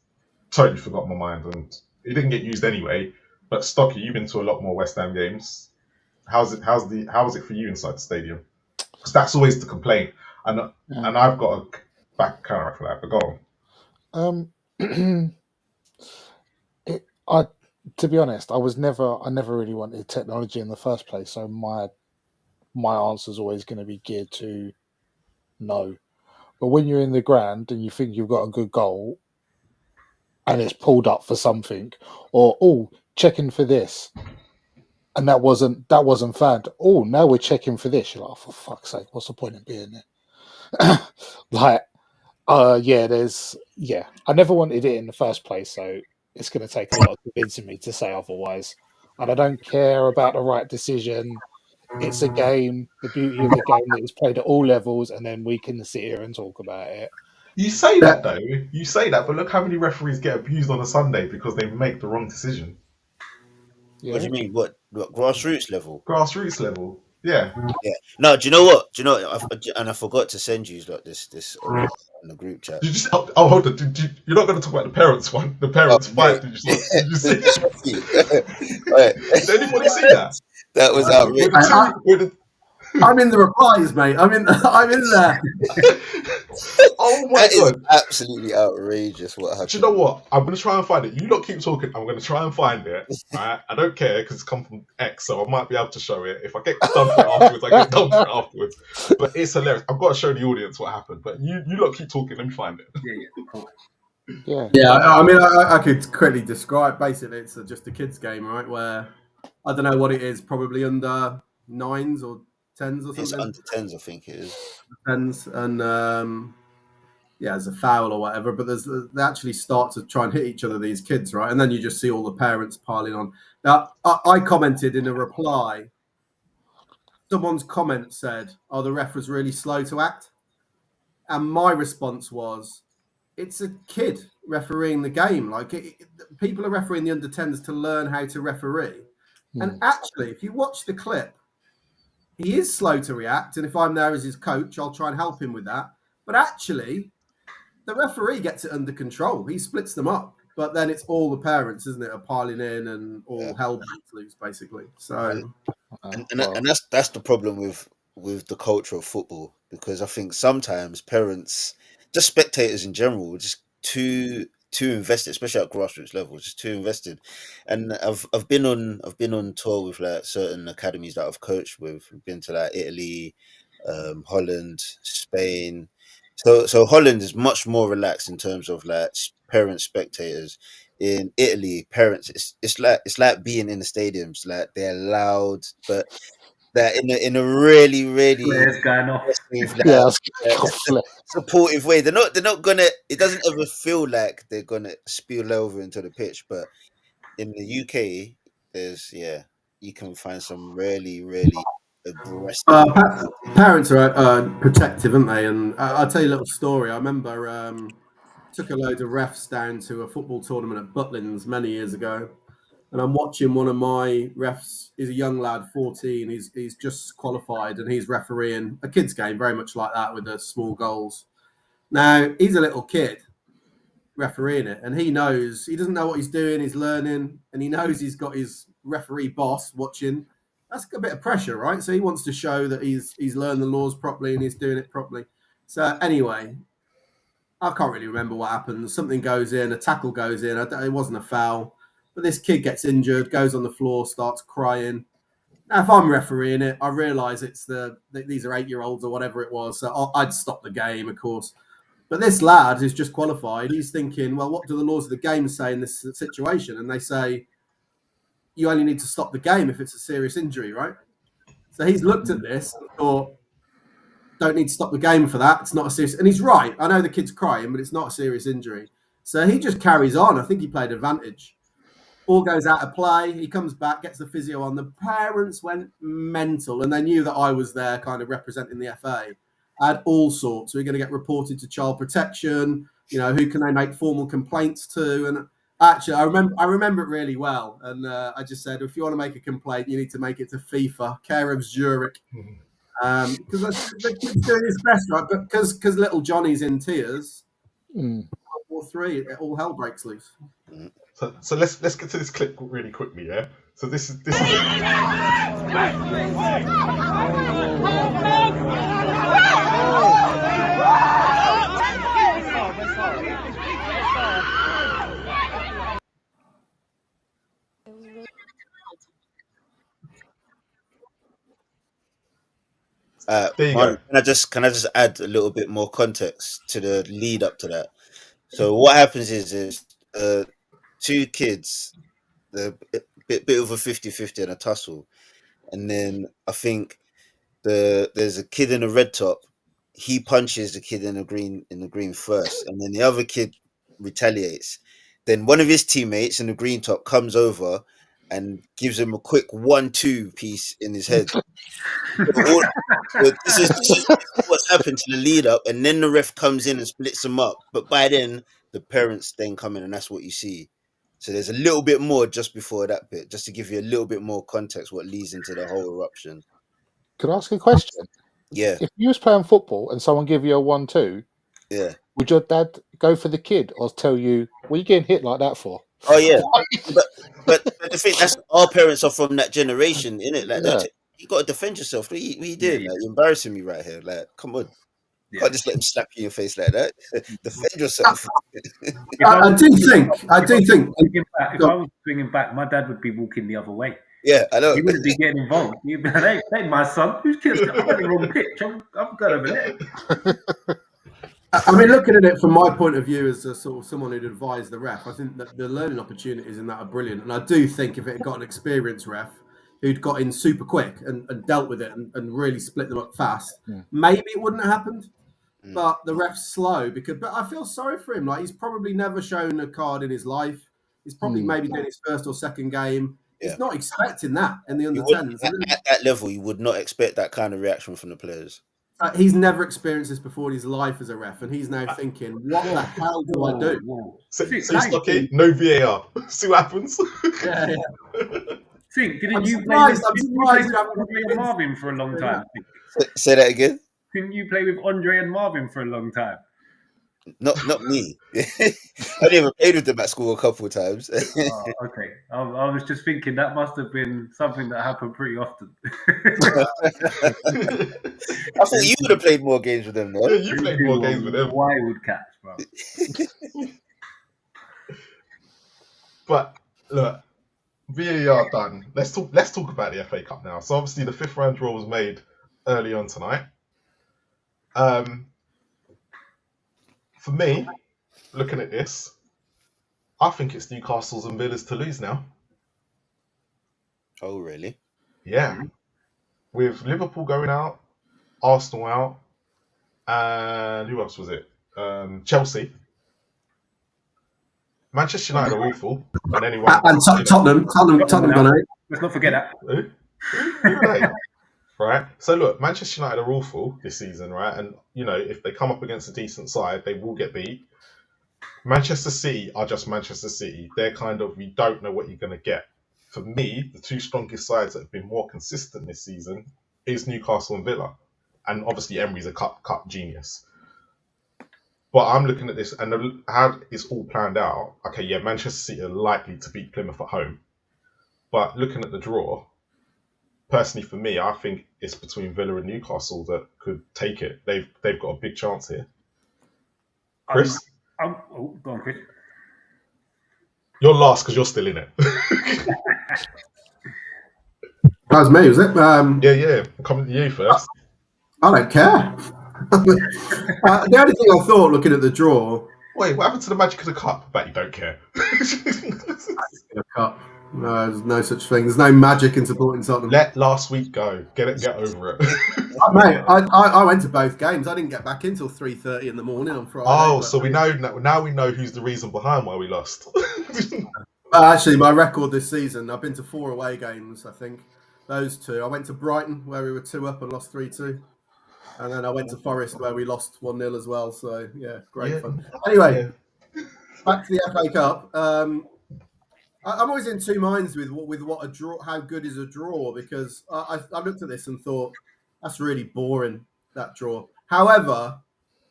A: Totally forgot my mind, and it didn't get used anyway. But Stocky, you've been to a lot more West Ham games. How was it for you inside the stadium? Because that's always the complaint, and I've got a back counter for that. But go
C: on. To be honest, I never really wanted technology in the first place. So my answer is always going to be geared to no. But when you're in the ground and you think you've got a good goal, and it's pulled up for something, or checking for this, and that wasn't found. Oh, now we're checking for this. You're like, oh, for fuck's sake, what's the point in being there? I never wanted it in the first place, so it's going to take a lot of convincing me to say otherwise. And I don't care about the right decision. It's a game. The beauty of the game that is played at all levels, and then we can sit here and talk about it.
A: You say that though. You say that, but look how many referees get abused on a Sunday because they make the wrong decision.
D: Yeah. What do you mean? What Grassroots level.
A: Grassroots level. Yeah.
D: Yeah. No, do you know what? And I forgot to send you like this in the group chat.
A: Did you see, oh, hold on. You're not going to talk about the parents one. The parents fight. Did you see?
D: Right.
A: Did anybody see that?
D: That was outrageous.
E: I'm in the replies, mate. I'm in there.
A: Oh my god!
D: Absolutely outrageous what happened.
A: Do you know what? I'm gonna try and find it. You lot keep talking. I'm gonna try and find it. Right? I don't care because it's come from X, so I might be able to show it. If I get done for it afterwards, I get done for it afterwards. But it's hilarious. I've got to show the audience what happened. But you lot keep talking. Let me find it.
E: Yeah. I mean, I could quickly describe. Basically, it's just a kids' game, right? Where I don't know what it is. Probably under 9s or 10s or something.
D: It's under 10s, I think it is.
E: 10s, and there's a foul or whatever. But they actually start to try and hit each other, these kids, right? And then you just see all the parents piling on. Now, I commented in a reply. Someone's comment said, "Oh, the ref was really slow to act," and my response was, "It's a kid refereeing the game. Like people are refereeing the under 10s to learn how to referee." And actually, if you watch the clip, he is slow to react. And if I'm there as his coach, I'll try and help him with that. But actually, the referee gets it under control. He splits them up. But then it's all the parents, isn't it, are piling in and all hell breaks loose, basically. So,
D: and that's the problem with the culture of football, because I think sometimes parents, just spectators in general, are just too invested, especially at grassroots level, just too invested. And I've been on tour with like certain academies that I've coached with. I've been to like Italy, Holland, Spain. So Holland is much more relaxed in terms of like parent spectators. In Italy, parents, it's like being in the stadiums. Like they're loud, but they're in a really
B: going off.
D: supportive way. They're not gonna. It doesn't ever feel like they're gonna spill over into the pitch. But in the UK, you can find some really aggressive.
E: Parents are protective, aren't they? And I'll tell you a little story. I remember took a load of refs down to a football tournament at Butlins many years ago, and I'm watching one of my refs. He's a young lad, 14. He's just qualified, and he's refereeing a kids' game, very much like that with the small goals. Now he's a little kid refereeing it, and he doesn't know what he's doing. He's learning, and he knows he's got his referee boss watching. That's a bit of pressure, right? So he wants to show that he's learned the laws properly and he's doing it properly. So anyway, I can't really remember what happens. Something goes in, a tackle goes in. It wasn't a foul, but this kid gets injured, goes on the floor, starts crying. Now, if I'm refereeing it, I realise these are 8-year-olds or whatever it was. So I'd stop the game, of course. But this lad who's just qualified, he's thinking, well, what do the laws of the game say in this situation? And they say, you only need to stop the game if it's a serious injury, right? So he's looked at this and thought, don't need to stop the game for that. It's not a serious... And he's right. I know the kid's crying, but it's not a serious injury. So he just carries on. I think he played advantage. All goes out of play. He comes back, gets the physio on. The parents went mental, and they knew that I was there kind of representing the FA. I had all sorts. We're going to get reported to child protection. You know, who can they make formal complaints to? And actually, I remember it really well. And I just said, if you want to make a complaint, you need to make it to FIFA, care of Zurich. Because the kid's doing his best, right? But because little Johnny's in tears, World War III, all hell breaks loose.
A: So let's get to this clip really quickly, yeah. So this is there you go.
D: Can I just add a little bit more context to the lead up to that? So what happens is two kids, a bit of a 50-50 and a tussle, and then I think there's a kid in a red top. He punches the kid in the green first, and then the other kid retaliates. Then one of his teammates in the green top comes over and gives him a quick 1-2 piece in his head. This is what's happened to the lead up, and then the ref comes in and splits them up. But by then, the parents then come in, and that's what you see. So there's a little bit more just before that bit, just to give you a little bit more context what leads into the whole eruption.
C: Can I ask a question?
D: Yeah,
C: If you was playing football and someone give you a 1-2,
D: yeah.
C: would your dad go for the kid or tell you, what are you getting hit like that for?
D: Oh yeah. But the thing, that's our parents are from that generation, innit? Like
C: Yeah.
D: you got to defend yourself. What you
B: Yeah,
D: doing?
B: yeah.
D: Like, you're embarrassing me right here. Like, come on.
B: Yeah.
D: Can't just let him slap you in your face like that. Defend yourself.
E: I do think.
B: If I was swinging back, my dad would be walking the other way.
D: Yeah, I know.
B: He wouldn't be getting involved. He'd be like, hey, my son, who's killed? I'm on the wrong pitch. I've got over there.
E: I mean, looking at it from my point of view as a sort of someone who'd advise the ref, I think that the learning opportunities in that are brilliant. And I do think if it had got an experienced ref who'd got in super quick and dealt with it and really split them up fast, maybe it wouldn't have happened. But the ref's slow but I feel sorry for him. Like, he's probably never shown a card in his life. He's probably maybe doing his first or second game.
D: Yeah.
E: He's not expecting that in the under-10s.
D: At that level, you would not expect that kind of reaction from the players.
E: He's never experienced this before in his life as a ref, and he's now thinking, what the hell do I do?
A: See, Stocky, no VAR. See what happens?
E: Yeah.
B: Think, didn't
E: I'm
B: you
E: surprised
B: play
E: you
B: with
E: haven't
B: Andre and Marvin for a long time?
D: Say that again.
B: Didn't you play with Andre and Marvin for a long time?
D: Not me. I never played with them at school a couple of times.
B: Okay. I was just thinking that must have been something that happened pretty often.
D: I thought you would have played more games with them, though.
A: Yeah, you played more games with them.
B: Wild cats, bro.
A: But look, VAR done. Let's talk about the FA Cup now. So obviously the 5th round draw was made early on tonight. For me, looking at this, I think it's Newcastle's and Villa's to lose now.
D: Oh, really?
A: Yeah. With Liverpool going out, Arsenal out, and who else was it? Chelsea. Manchester United are awful.
E: And Tottenham gone out.
B: Let's not forget that.
A: Who are they? Right. So look, Manchester United are awful this season, right? And if they come up against a decent side, they will get beat. Manchester City are just Manchester City. They're kind of, we don't know what you're going to get. For me, the two strongest sides that have been more consistent this season is Newcastle and Villa. And obviously Emery's a cup genius. But I'm looking at this and how it's all planned out. Okay, yeah, Manchester City are likely to beat Plymouth at home. But looking at the draw, personally, for me, I think it's between Villa and Newcastle that could take it. They've got a big chance here. Chris?
B: Go on, Chris.
A: You're last because you're still in it.
E: That was me, was it?
A: Yeah. I'm coming to you first.
E: I don't care. The only thing I thought, looking at the draw...
A: Wait, what happened to the magic of the cup? Bet you don't care.
E: The cup. No, there's no such thing. There's no magic in supporting Tottenham.
A: Let last week go. Get over it.
E: Mate, I went to both games. I didn't get back in till 3:30 in the morning on Friday.
A: Oh, so we know who's the reason behind why we lost.
E: Actually, my record this season, I've been to 4 away games, I think. Those 2. I went to Brighton, where we were 2 up and lost 3-2. And then I went to Forest, where we lost 1-0 as well. So, yeah, great fun. Anyway, back to the FA Cup. I'm always in two minds with what a draw. How good is a draw? Because I looked at this and thought that's really boring, that draw. However,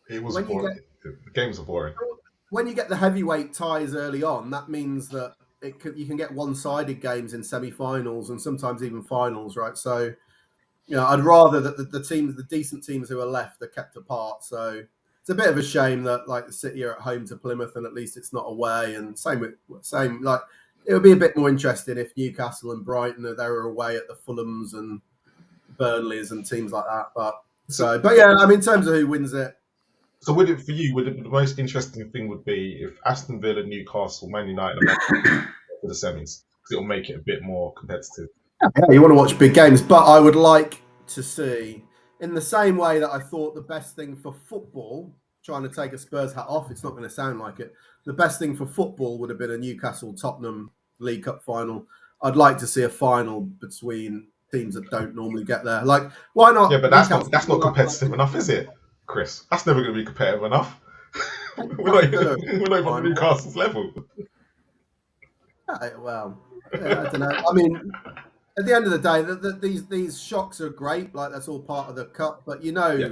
A: it was boring. The games are boring.
E: When you get the heavyweight ties early on, that means that you can get one-sided games in semi-finals and sometimes even finals, right? So, I'd rather that the decent teams who are left are kept apart. So it's a bit of a shame that the City are at home to Plymouth and at least it's not away. And it would be a bit more interesting if Newcastle and Brighton they were away at the Fulhams and Burnleys and teams like that. But yeah, I mean, in terms of who wins it.
A: So the most interesting thing would be if Aston Villa, Newcastle, Man United are for the semis. It'll make it a bit more competitive.
E: Yeah, you want to watch big games, but I would like to see, in the same way that I thought the best thing for football, trying to take a Spurs hat off, it's not going to sound like it. The best thing for football would have been a Newcastle-Tottenham League Cup final. I'd like to see a final between teams that don't normally get there. Why not?
A: Yeah, but that's not competitive enough, is it, Chris? That's never going to be competitive enough. We're not even on Newcastle's level.
E: Well, yeah, I don't know. I mean, at the end of the day, these shocks are great. Like that's all part of the cup. But
A: Yeah.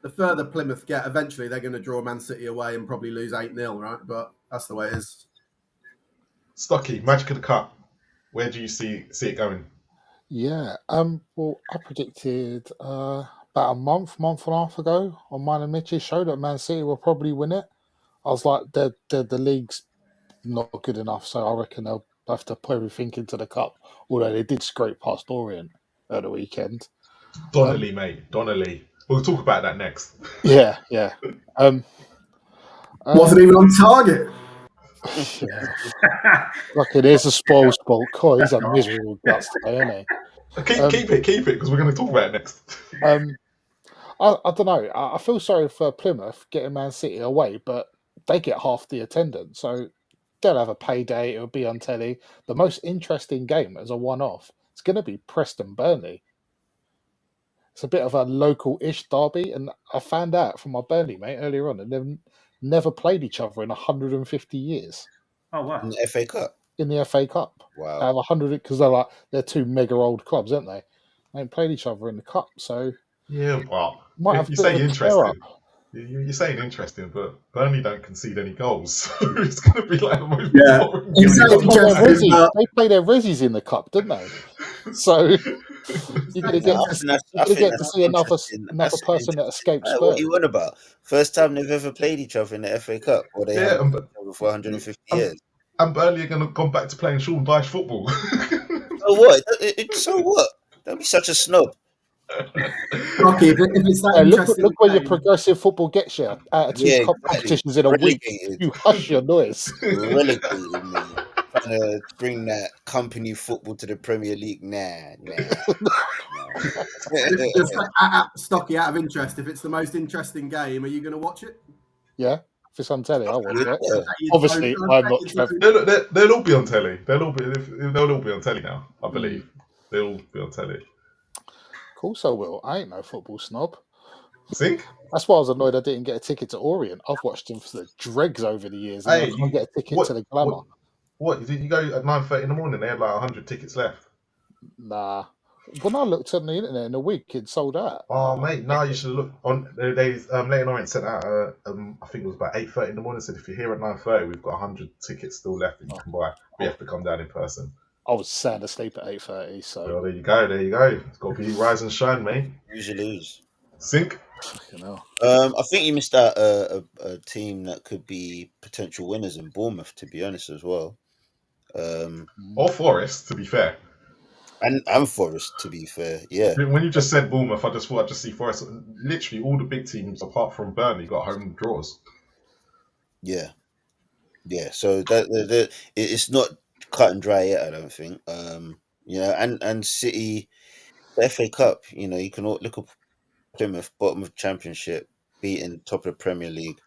E: the further Plymouth get, eventually they're going to draw Man City away and probably lose 8-0, right? But that's the way it is.
A: Stocky, Magic of the Cup. Where do you see it going?
C: Yeah. Well, I predicted about a month and a half ago on mine and Mitch's show that Man City will probably win it. I was like, the league's not good enough, so I reckon they'll have to put everything into the cup. Although they did scrape past Orient at the weekend.
A: Donnelly, mate. Donnelly. We'll talk about that next.
C: Yeah.
E: Wasn't even on target.
C: Yeah. Look, it is a spoil sport. Coy, he's a miserable guts today, isn't he?
A: Keep it, because we're going to talk about it next.
C: I don't know. I feel sorry for Plymouth getting Man City away, but they get half the attendance, so they'll have a payday. It'll be on telly. The most interesting game as a one-off, it's going to be Preston Burnley. It's a bit of a local-ish derby, and I found out from my Burnley mate earlier on, and they've never played each other in 150 years.
B: Oh wow!
D: In the FA Cup.
C: In the FA Cup,
D: Wow.
C: they have 100 because they're two mega old clubs, aren't they? They ain't played each other in the cup, so
A: Yeah, well,
C: might have
A: you
C: a bit
A: say
C: of a
A: interesting.
C: flare-up.
A: You're saying interesting, but Burnley don't concede any goals, so it's going to be like the most
E: Yeah.
A: boring
E: You
A: game.
E: say interesting, but
C: They play their Rezzies in the cup, didn't they? So you're going to get to see another person that escaped
D: What
C: Spurs.
D: are you on about? First time they've ever played each other in the FA Cup, or they haven't played each other for 150 years.
A: And Burnley are going to go back to playing Sean Dyche football.
D: So what? So what? Don't be such a snob.
E: Rocky, if it's that interesting,
C: Look where your progressive football gets you. Out of two cup competitions in a week, you hush your noise.
D: Relegated me. Trying to bring that company football to the Premier League. Nah.
E: Stocky, out of interest, if it's the most interesting game, are you going to watch it?
C: Yeah, if it's on telly, I'll watch it.
D: Yeah.
C: Obviously, I'm not.
A: They'll all be on telly. They'll all be on telly now. I believe they'll all be on telly.
C: Of course, I will. I ain't no football snob.
A: Think?
C: That's why I was annoyed I didn't get a ticket to Orient. I've watched him for the dregs over the years, and I can't get a ticket to the Glamour.
A: What did you go at 9:30 in the morning? They had like 100 tickets left.
C: Nah. When I looked on the internet in a week, it sold out.
A: Oh mate, now you should look on. Leighton Orient sent out I think it was about 8:30 in the morning. Said if you're here at 9:30, we've got 100 tickets still left that you can buy. We have to come down in person.
C: I was sound asleep at 8:30, so
A: well, there you go. It's got to be rise and shine, mate.
D: Usually is.
A: Sink.
D: I think you missed out a team that could be potential winners in Bournemouth, to be honest, as well.
A: Or Forest, to be fair.
D: And Forest, to be fair, yeah.
A: When you just said Bournemouth, I just thought I'd just see Forest. Literally, all the big teams, apart from Burnley, got home draws.
D: Yeah. So that it's not cut and dry yet, I don't think. And City, the FA Cup. You can look up Plymouth, bottom of the Championship, beating top of the Premier League.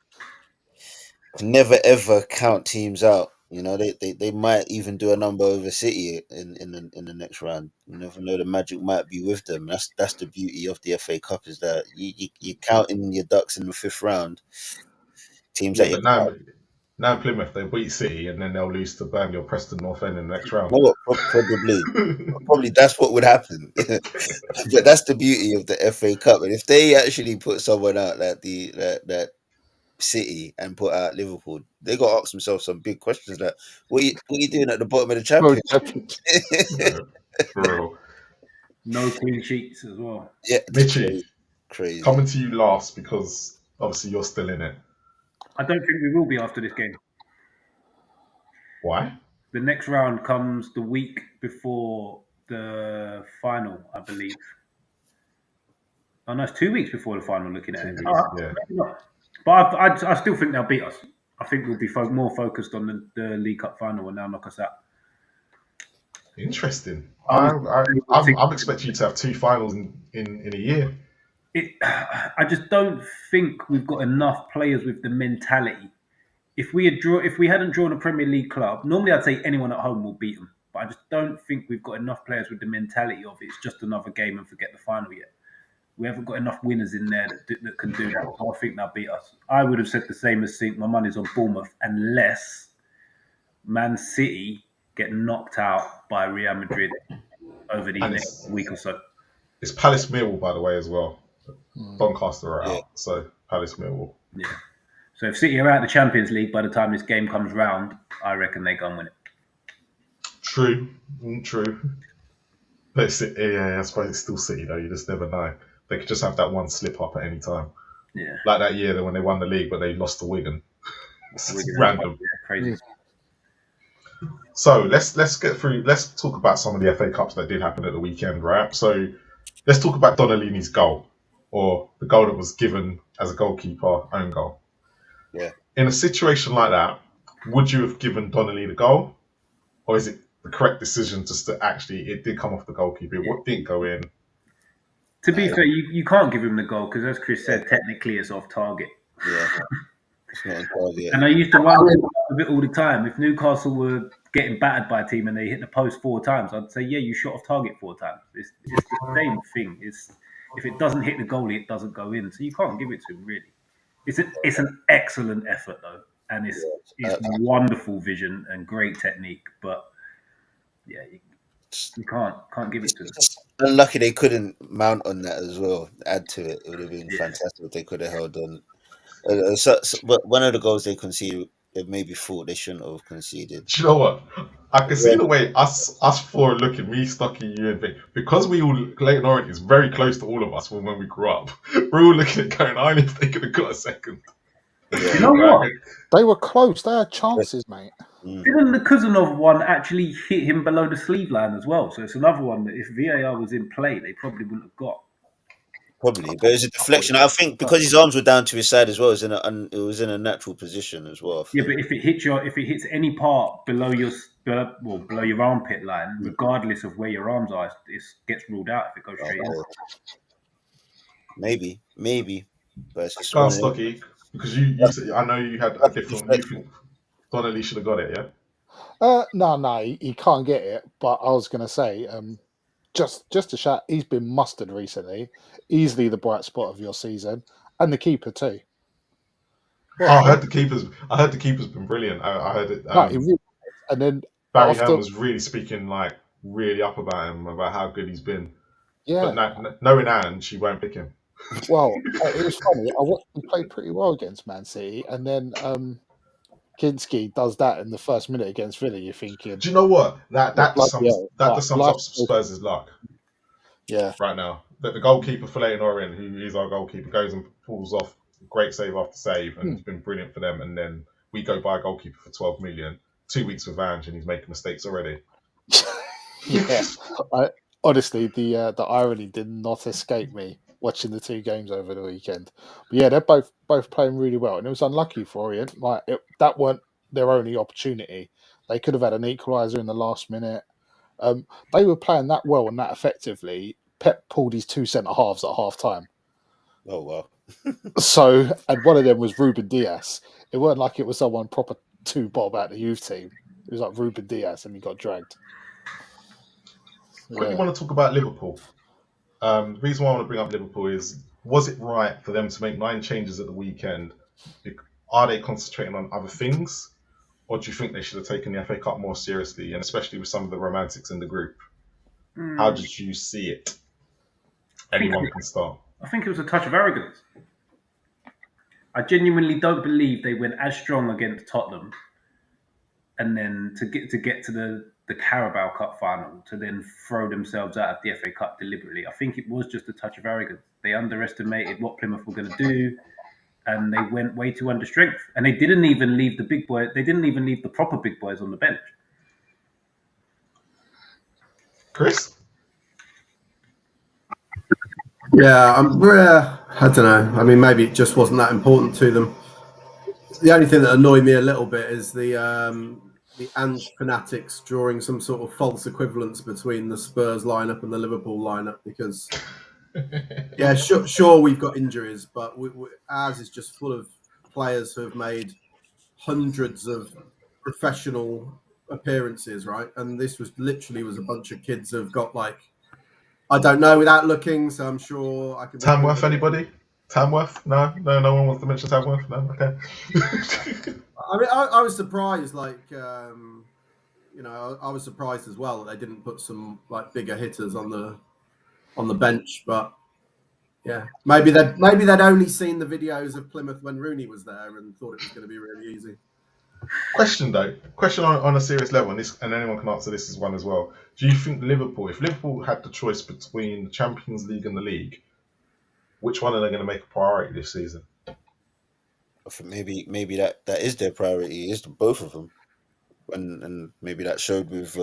D: Never ever count teams out. They might even do a number over City in the next round. You never know, the magic might be with them. That's the beauty of the FA Cup, is that you count in your ducks in the fifth round. Teams that
A: now Plymouth, they beat City and then they'll lose to Burnley or Preston North End in the next round.
D: No, probably that's what would happen. But that's the beauty of the FA Cup. And if they actually put someone out like that City and put out Liverpool, they got to ask themselves some big questions like, what are you doing at the bottom of the Championship?
A: For real.
B: No clean sheets as well.
D: Yeah,
A: Mitchie,
D: crazy.
A: Coming to you last because obviously you're still in it.
B: I don't think we will be after this game.
A: Why?
B: The next round comes the week before the final, I believe. Oh no, it's 2 weeks before the final. Looking at it,
A: yeah.
B: But I still think they'll beat us. I think we'll be more focused on the League Cup final and now knock us out.
A: Interesting. I'm expecting you to have two finals in a year.
B: I just don't think we've got enough players with the mentality. If we hadn't drawn a Premier League club, normally I'd say anyone at home will beat them. But I just don't think we've got enough players with the mentality of it's just another game and forget the final yet. We haven't got enough winners in there that can do that. So I think they'll beat us. I would have said the same as Sink. My money's on Bournemouth unless Man City get knocked out by Real Madrid over these
A: And
B: next week or so.
A: It's Palace Millwall, by the way, as well. Doncaster are
D: Yeah.
A: out, so Palace Millwall.
B: Yeah. So if City are out of the Champions League by the time this game comes round, I reckon they go and win it.
A: True. But I suppose it's still City, though. You just never know. They could just have that one slip up at any time.
B: Yeah.
A: Like that year when they won the league, but they lost to Wigan. It's random.
B: Yeah, crazy.
A: So let's get through. Let's talk about some of the FA Cups that did happen at the weekend, right? So let's talk about Donnellini's goal, or the goal that was given as a goalkeeper own goal.
D: Yeah.
A: In a situation like that, would you have given Donnelly the goal, or is it the correct decision just to actually it did come off the goalkeeper? What didn't go in?
B: To be fair, you can't give him the goal because, as Chris said, technically it's off target.
D: Yeah. It's not on target.
B: And I used to wonder a bit all the time. If Newcastle were getting battered by a team and they hit the post 4 times, I'd say, yeah, you shot off target 4 times. It's the same thing. If it doesn't hit the goalie, it doesn't go in. So you can't give it to him, really. It's an excellent effort, though. And it's wonderful vision and great technique. But, yeah, you can't give it to him.
D: Unlucky they couldn't mount on that as well. Add to it. It would have been fantastic if they could have held on. But one of the goals they conceded, they maybe thought they shouldn't have conceded.
A: Do you know what? I can see the way us 4 looking, me, Stocky, you, and Vic, because Leighton Orient is very close to all of us when we grew up. We're all looking at going, I only if they could have got a second.
B: You know what?
C: They were close. They had chances, mate.
B: Didn't the Kuzanov one actually hit him below the sleeve line as well? So it's another one that if VAR was in play, they probably wouldn't have got.
D: Probably, but it was a deflection. I think because his arms were down to his side as well, it was in a natural position as well.
B: Yeah, but if it hits any part below your armpit line, regardless of where your arms are, it gets ruled out if it goes straight in.
D: Maybe, but it's just
A: Go on, Stocky, because you said, I know you had a different. You think Donnelly should have got it, yeah?
C: No, he can't get it. But I was going to say, just to shout, he's been mustard recently. Easily the bright spot of your season, and the keeper too.
A: Well, I heard the keeper's been brilliant. I heard it.
C: He really, and then
A: Barry Hearn was really speaking really up about him, about how good he's been.
C: Yeah.
A: But knowing Anne, she won't pick him.
C: Well, it was funny. He played pretty well against Man City, and then Kinski does that in the first minute against Villa. You're thinking,
A: do you know what? That sums up Spurs' luck.
C: Yeah.
A: Right now, the goalkeeper for Leighton Orient, who is our goalkeeper, goes and pulls off great save after save, and it's been brilliant for them. And then we go buy a goalkeeper for 12 million. 2 weeks with Vange, and he's making mistakes already.
C: Yeah. Honestly, the irony did not escape me watching the 2 games over the weekend. But yeah, they're both playing really well, and it was unlucky for Orient. That weren't their only opportunity. They could have had an equaliser in the last minute. They were playing that well and that effectively. Pep pulled his 2 centre-halves at half-time.
D: Oh, wow.
C: So, and one of them was Ruben Diaz. It weren't like it was someone proper 2 bob out the youth team. It was like Ruben Diaz, and he got dragged.
A: Quickly want to talk about Liverpool. The reason why I want to bring up Liverpool is, was it right for them to make 9 changes at the weekend? Are they concentrating on other things? Or do you think they should have taken the FA Cup more seriously, and especially with some of the romantics in the group? How did you see it? Anyone can start.
B: I think it was a touch of arrogance. I genuinely don't believe they went as strong against Tottenham, and then to get to the Carabao Cup final, to then throw themselves out of the FA Cup deliberately. I think it was just a touch of arrogance. They underestimated what Plymouth were going to do, and they went way too under strength. And they didn't even leave the big boy. They didn't even leave the proper big boys on the bench.
A: Chris?
E: Yeah, I don't know. I mean, maybe it just wasn't that important to them. The only thing that annoyed me a little bit is the Ange fanatics drawing some sort of false equivalence between the Spurs lineup and the Liverpool lineup, because yeah, sure we've got injuries, but ours is just full of players who have made hundreds of professional appearances, right? And this was a bunch of kids who've got I don't know without looking, so I'm sure I can.
A: Tamworth, anybody? Tamworth? No one wants to mention Tamworth. No, okay.
E: I mean, I was surprised. I was surprised as well that they didn't put some like bigger hitters on the bench. But yeah, maybe they'd only seen the videos of Plymouth when Rooney was there and thought it was going to be really easy.
A: Question on a serious level, and anyone can answer this as one as well. Do you think if Liverpool had the choice between the Champions League and the league, which one are they going to make a priority this season?
D: I think maybe that is their priority, is both of them, and maybe that showed with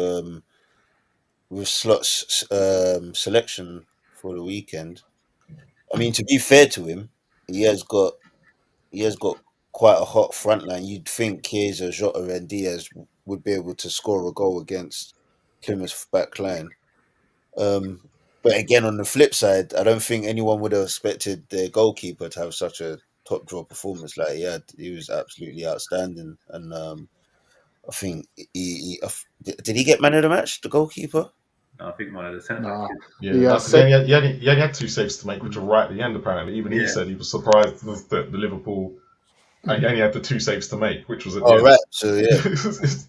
D: Slot's selection for the weekend. I mean, to be fair to him, he has got quite a hot front line. You'd think Chiesa, Jota, and Diaz would be able to score a goal against Plymouth's back line. But again, on the flip side, I don't think anyone would have expected their goalkeeper to have such a top draw performance like he had. He was absolutely outstanding, and I think did he get man of the match, the goalkeeper?
B: I think one of the centre backs.
A: Yeah, he only had 2 saves to make, which were right at the end. Apparently, even he said he was surprised that the Liverpool. He only had the 2 saves to make, which was at the end.
D: Right. So yeah,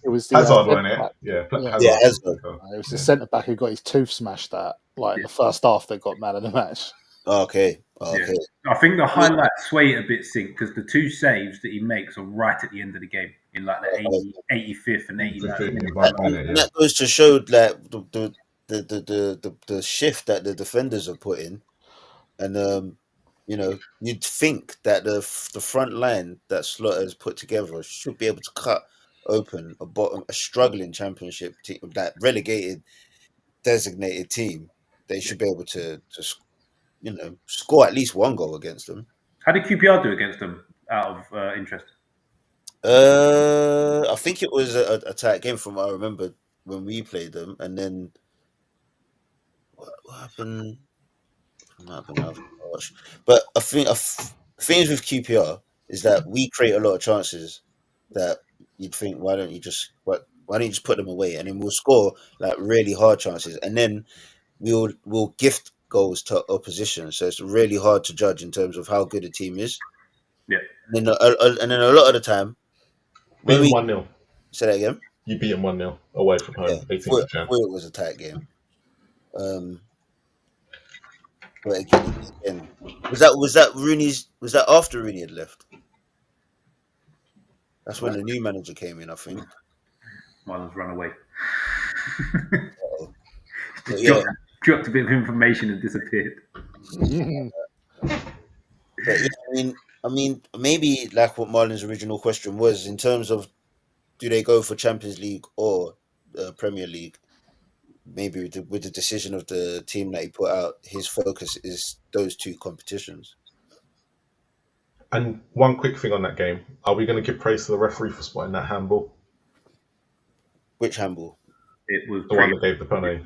C: it was the
A: Hazard, wasn't it?
C: Yeah,
A: Hazard.
C: It was the centre back who got his tooth smashed at in the first half that got man of the match.
D: Okay.
B: Yeah. I think the highlights sway it a bit, Sink, because the 2 saves that he makes are right at the end of the game in like the 85th and 89th.
D: And that goes to show like the shift that the defenders are putting, and you'd think that the front line that Slot has put together should be able to cut open a struggling Championship team, that relegated designated team. They should be able to score at least 1 goal against them.
B: How did QPR do against them, out of interest?
D: I think it was a tight game from what I remember when we played them, and then what happened? But I think things with QPR is that we create a lot of chances that you'd think, why don't you just put them away, and then we'll score like really hard chances, and then we'll gift goals to opposition. So it's really hard to judge in terms of how good a team is.
B: Yeah.
D: And then a lot of the time,
A: beat 1-0.
D: Say that again.
A: You beat them 1-0 away from home.
D: Yeah, it was a tight game. But again, was that after Rooney had left? That's when the new manager came in, I think.
B: Marlon's run away.
D: Dropped
B: a bit of information and disappeared.
D: But yeah, I mean, maybe like what Marlon's original question was, in terms of do they go for Champions League or Premier League? Maybe with the decision of the team that he put out, his focus is those 2 competitions.
A: And one quick thing on that game: are we going to give praise to the referee for spotting that handball?
D: Which handball?
B: It was
A: the one that gave the penalty.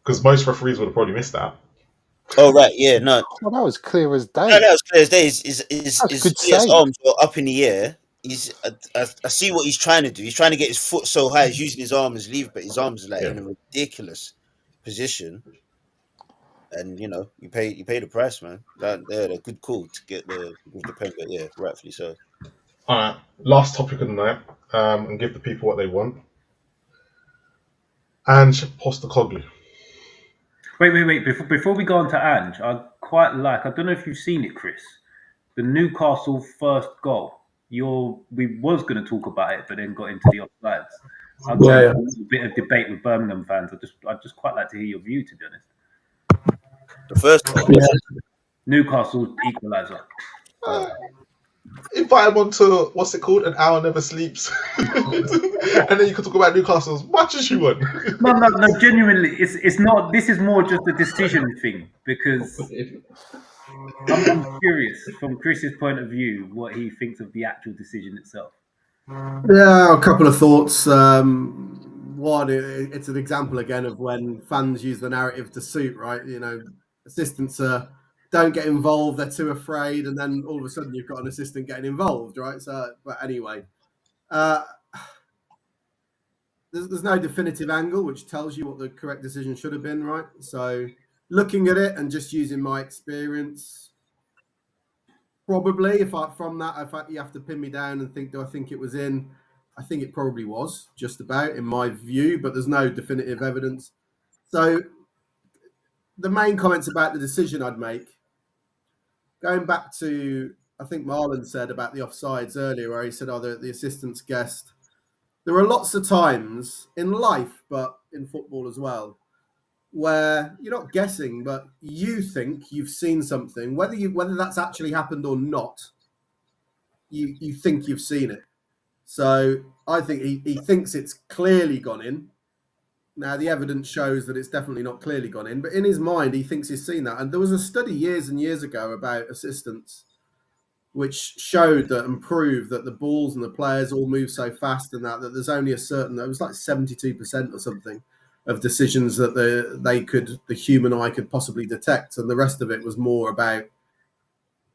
A: Because most referees would have probably missed that.
D: Oh right, yeah, no.
C: Well, that was clear as day.
D: No, that was clear as day. His arms were up in the air. I see what he's trying to do. He's trying to get his foot so high. He's using his arm as lever, but his arms are in a ridiculous position. And you pay the price, man. They're a good call to get the pen, but yeah, rightfully so.
A: All right, last topic of the night, and give the people what they want. Ange Postecoglou.
B: Wait. Before we go on to Ange, I don't know if you've seen it, Chris. The Newcastle first goal. We was going to talk about it, but then got into the offsides. I've got a little bit of debate with Birmingham fans. I'd just quite like to hear your view, to be honest.
D: The first goal,
B: Newcastle equaliser.
A: Invite him on to what's it called? An Hour Never Sleeps, and then you can talk about Newcastle as much as you want.
B: No. Genuinely, it's not. This is more just a decision thing, because I'm curious from Chris's point of view what he thinks of the actual decision itself.
E: Yeah, a couple of thoughts. One, it's an example again of when fans use the narrative to suit, right? Assistants don't get involved, they're too afraid, and then all of a sudden you've got an assistant getting involved, right? So, but anyway, there's no definitive angle which tells you what the correct decision should have been, right? So looking at it and just using my experience, probably if you have to pin me down and think, do I think it was in? I think it probably was, just about, in my view, but there's no definitive evidence. So the main comments about the decision I'd make, going back to, I think Marlon said about the offsides earlier, where he said, oh, the assistant's guessed. There are lots of times in life, but in football as well, where you're not guessing, but you think you've seen something, whether that's actually happened or not, you think you've seen it. So I think he thinks it's clearly gone in. Now, the evidence shows that it's definitely not clearly gone in, but in his mind, he thinks he's seen that. And there was a study years and years ago about assistants, which showed that and proved that the balls and the players all move so fast and that there's only a certain, it was like 72% or something of decisions that the human eye could possibly detect. And the rest of it was more about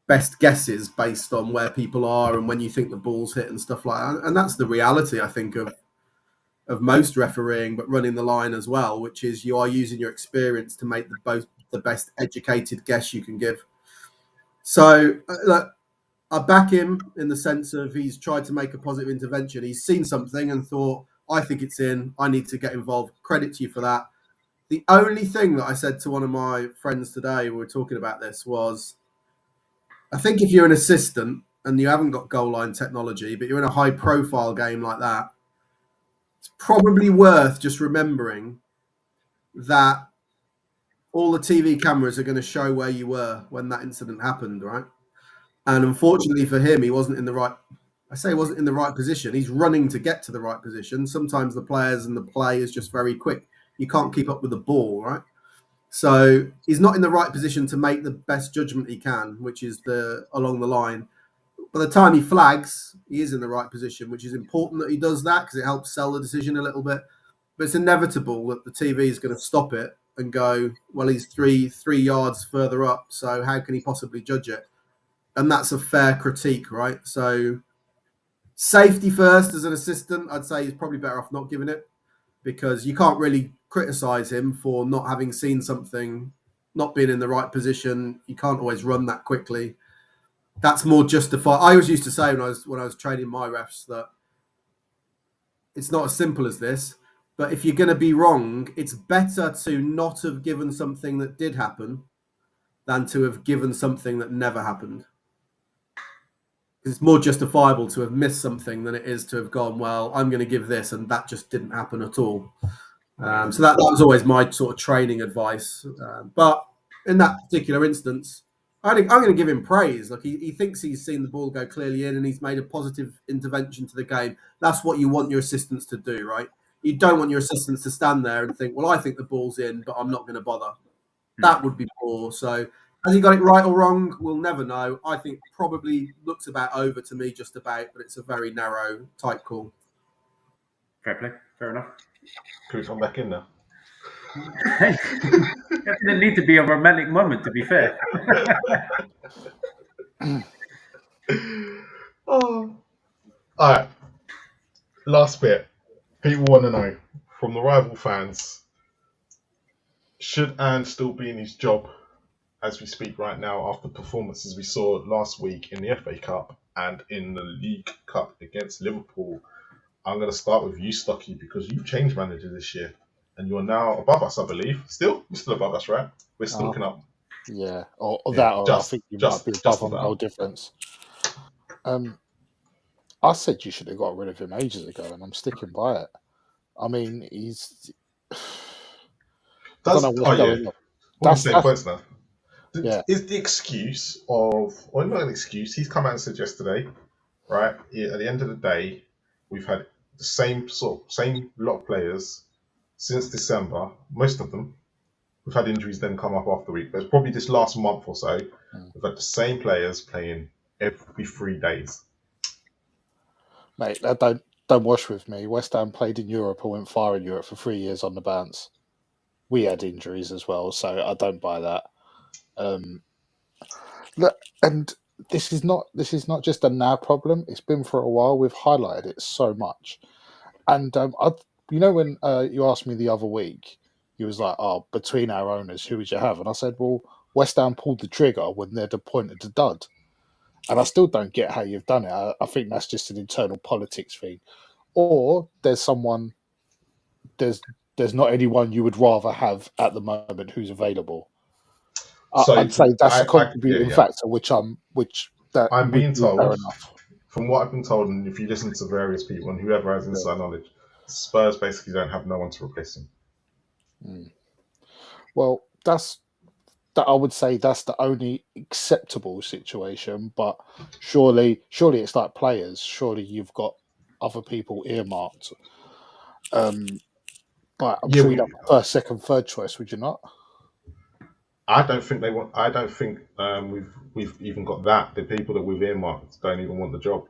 E: best guesses based on where people are and when you think the ball's hit and stuff like that. And that's the reality, I think, of most refereeing, but running the line as well, which is you are using your experience to make the best educated guess you can give. So look, I back him in the sense of he's tried to make a positive intervention. He's seen something and thought, I think it's in, I need to get involved. Credit to you for that. The only thing that I said to one of my friends today, we were talking about this, was I think if you're an assistant and you haven't got goal line technology, but you're in a high profile game like that, it's probably worth just remembering that all the TV cameras are going to show where you were when that incident happened, right? And unfortunately for him, he wasn't in the right. I say he wasn't in the right position. He's running to get to the right position. Sometimes the players and the play is just very quick. You can't keep up with the ball, right? So he's not in the right position to make the best judgment he can, which is along the line. By the time he flags, he is in the right position, which is important that he does that because it helps sell the decision a little bit. But it's inevitable that the TV is going to stop it and go, well, he's three yards further up, so how can he possibly judge it? And that's a fair critique, right? So safety first as an assistant, I'd say he's probably better off not giving it because you can't really criticize him for not having seen something, not being in the right position. You can't always run that quickly. That's more justified. I always used to say when I was training my refs that it's not as simple as this, but if you're going to be wrong, it's better to not have given something that did happen than to have given something that never happened. It's more justifiable to have missed something than it is to have gone, well, I'm going to give this, and that just didn't happen at all. So that was always my sort of training advice. But in that particular instance, I think I'm going to give him praise. Like he thinks he's seen the ball go clearly in and he's made a positive intervention to the game. That's what you want your assistants to do, right? You don't want your assistants to stand there and think, well, I think the ball's in, but I'm not going to bother. That would be poor. So has he got it right or wrong? We'll never know. I think probably looks about over to me just about, but it's a very narrow, tight call.
B: Fair play. Fair enough.
A: Can we come back in now?
B: It didn't need to be a romantic moment, to be fair.
A: Oh. All right. Last bit. People want to know from the rival fans, should Ange still be in his job as we speak right now after performances we saw last week in the FA Cup and in the League Cup against Liverpool? I'm going to start with you, Stocky, because you've changed manager this year and you're now above us, I believe. You're still above us, right? We're still looking up.
C: Yeah, or I think you might be above on goal difference. I said you should have got rid of him ages ago, and I'm sticking by it. I mean, he's. I don't know what's going on.
A: That's points now.
C: Yeah.
A: Is the excuse of, well, not an excuse. He's come out and said yesterday, right? At the end of the day, we've had the same lot of players since December. Most of them, we've had injuries then come up after the week. But it's probably this last month or so, we've had the same players playing every 3 days.
C: Mate, don't wash with me. West Ham played in Europe and went far in Europe for 3 years on the bounce. We had injuries as well, so I don't buy that. Look, and this is not just a now problem. It's been for a while. We've highlighted it so much. And when you asked me the other week, you was like, "Oh, between our owners, who would you have?" And I said, "Well, West Ham pulled the trigger when they'd appointed the dud." And I still don't get how you've done it. I think that's just an internal politics thing. or there's someone, there's not anyone you would rather have at the moment who's available.
A: So
C: I'd say that's a
A: yeah,
C: contributing
A: yeah.
C: factor, which that
A: I'm
C: would
A: being
C: be fair
A: told,
C: enough.
A: from what I've been told, and if you listen to various people and whoever has inside knowledge, Spurs basically don't have no one to replace him.
C: Well, that I would say that's the only acceptable situation. But surely it's like players. Surely you've got other people earmarked. But I'm
A: Yeah,
C: sure you'd have first, second, third choice, would you not?
A: I don't think they want. I don't think we've even got that. The people that we've earmarked don't even want the job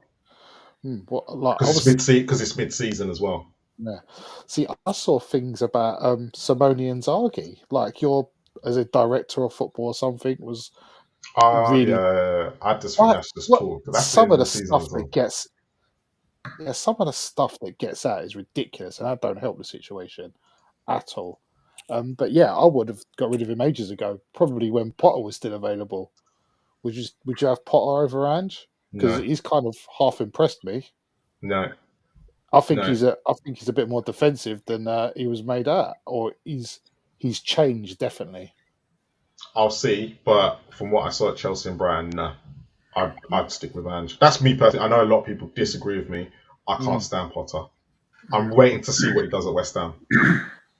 A: because it's mid-season as well.
C: Yeah. See, I saw things about Simone Inzaghi, like you're as a director of football or something, was really.
A: Yeah. I just think that's just talk. But that's the
C: Some
A: end
C: of
A: of
C: the
A: the season
C: stuff
A: as well.
C: that gets, some of the stuff that gets out is ridiculous, and that don't help the situation at all. But yeah, I would have got rid of him ages ago, probably when Potter was still available. Would you have Potter over Ange? Because
A: No,
C: he's kind of half impressed me.
A: no,
C: I think
A: no.
C: I think he's a bit more defensive than he was made out, or he's changed definitely.
A: I'll see, but from what I saw at Chelsea and Brighton, no. I'd stick with Ange. That's me personally. I know a lot of people disagree with me. I can't stand Potter. I'm waiting to see what he does at West Ham.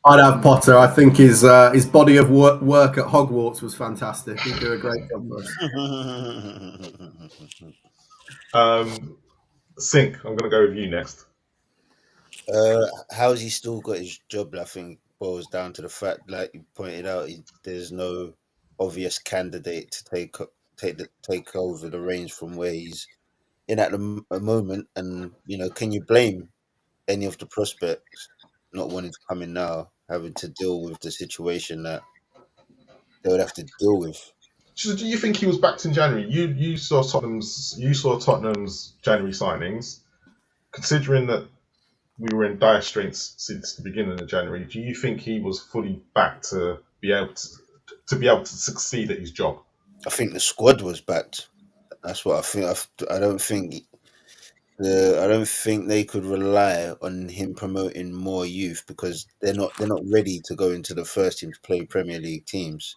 E: I'd have Potter. I think his body of work at Hogwarts was fantastic. He'd do a great job for us.
A: Sink, I'm going to go with you next.
D: How's he still got his job? I think boils down to the fact, like you pointed out, there's no obvious candidate to take over the reins from where he's in at the moment. And can you blame any of the prospects not wanting to come in now, having to deal with the situation that they would have to deal with?
A: So do you think he was backed in January? You saw Tottenham's January signings. Considering that we were in dire straits since the beginning of January, do you think he was fully backed to be able to succeed at his job?
D: I think the squad was backed. That's what I think. I don't think they could rely on him promoting more youth because they're not ready to go into the first team to play Premier League teams.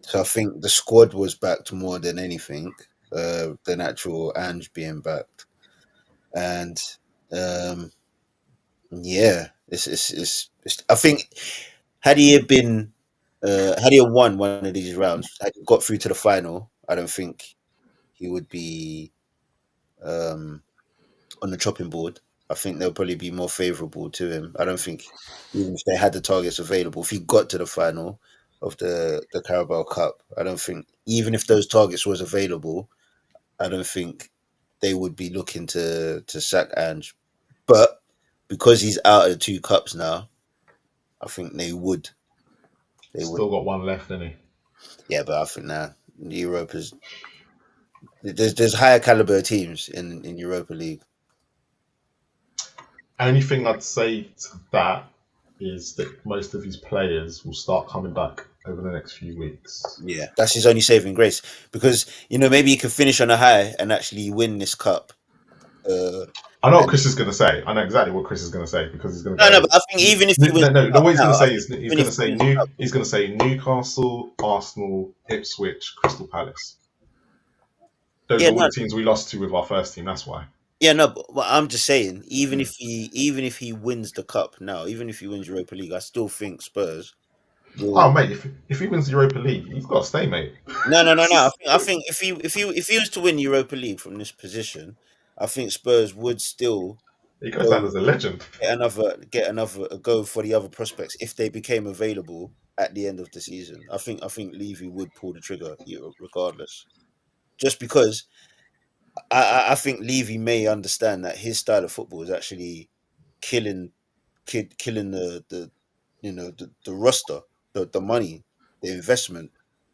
D: So I think the squad was backed more than anything, than actual Ange being backed. And yeah, it's I think had he won one of these rounds, had he got through to the final, I don't think he would be on the chopping board. I think they'll probably be more favourable to him. I don't think even if they had the targets available, if he got to the final of the Carabao Cup, I don't think even if those targets was available, I don't think they would be looking to sack Ange. But because he's out of the two cups now, I think they would.
A: Still got one left, isn't he?
D: Yeah, but I think now Europa's there's higher caliber teams in Europa League.
A: Only thing I'd say to that is that most of his players will start coming back over the next few weeks.
D: Yeah, that's his only saving grace because maybe he could finish on a high and actually win this cup.
A: I know what Chris is going to say. I know exactly what Chris is going to say because he's going to go.
D: No, but I think even if he wins,
A: what he's going to say is he's going to say Newcastle, Arsenal, Ipswich, Crystal Palace. Those are all the teams we lost to with our first team. That's why.
D: Yeah, no, but I'm just saying, even if he wins the cup now, even if he wins Europa League, I still think Spurs.
A: Oh mate, if he wins the Europa League, he's got to stay, mate.
D: No. I think if he was to win Europa League from this position, I think Spurs would still.
A: He goes down as a legend.
D: Get another go for the other prospects if they became available at the end of the season. I think Levy would pull the trigger regardless, just because I think Levy may understand that his style of football is actually killing the roster, the money, the investment.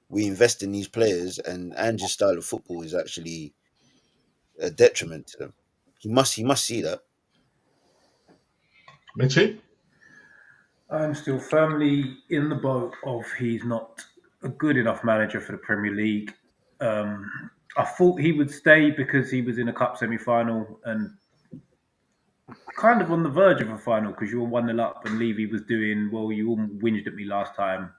D: We invest in these players, and Ange's style of football is actually a detriment to them. He must see that.
A: Mitchie?
B: I'm still firmly in the boat of he's not a good enough manager for the Premier League. I thought he would stay because he was in a cup semi-final and kind of on the verge of a final because you were 1-0 up and Levy was doing, well, you all whinged at me last time.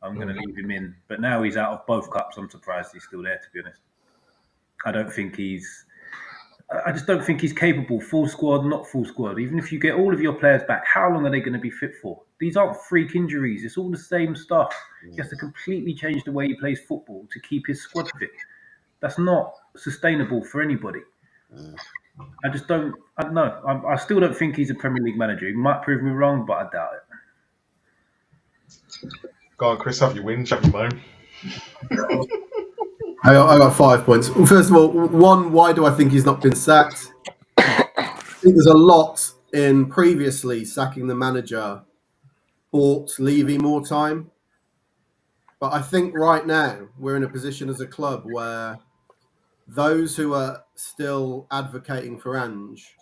B: I'm going to leave him in. But now he's out of both cups. I'm surprised he's still there, to be honest. I just don't think he's capable. Full squad, not full squad. Even if you get all of your players back, how long are they going to be fit for? These aren't freak injuries. It's all the same stuff. He has to completely change the way he plays football to keep his squad fit. That's not sustainable for anybody. I don't know. I still don't think he's a Premier League manager. He might prove me wrong, but I doubt it.
A: Go on, Chris, have your wins, have your moan.
E: I got 5 points. Well, first of all, one, why do I think he's not been sacked? I think there's a lot in previously sacking the manager bought Levy more time. But I think right now we're in a position as a club where those who are still advocating for Ange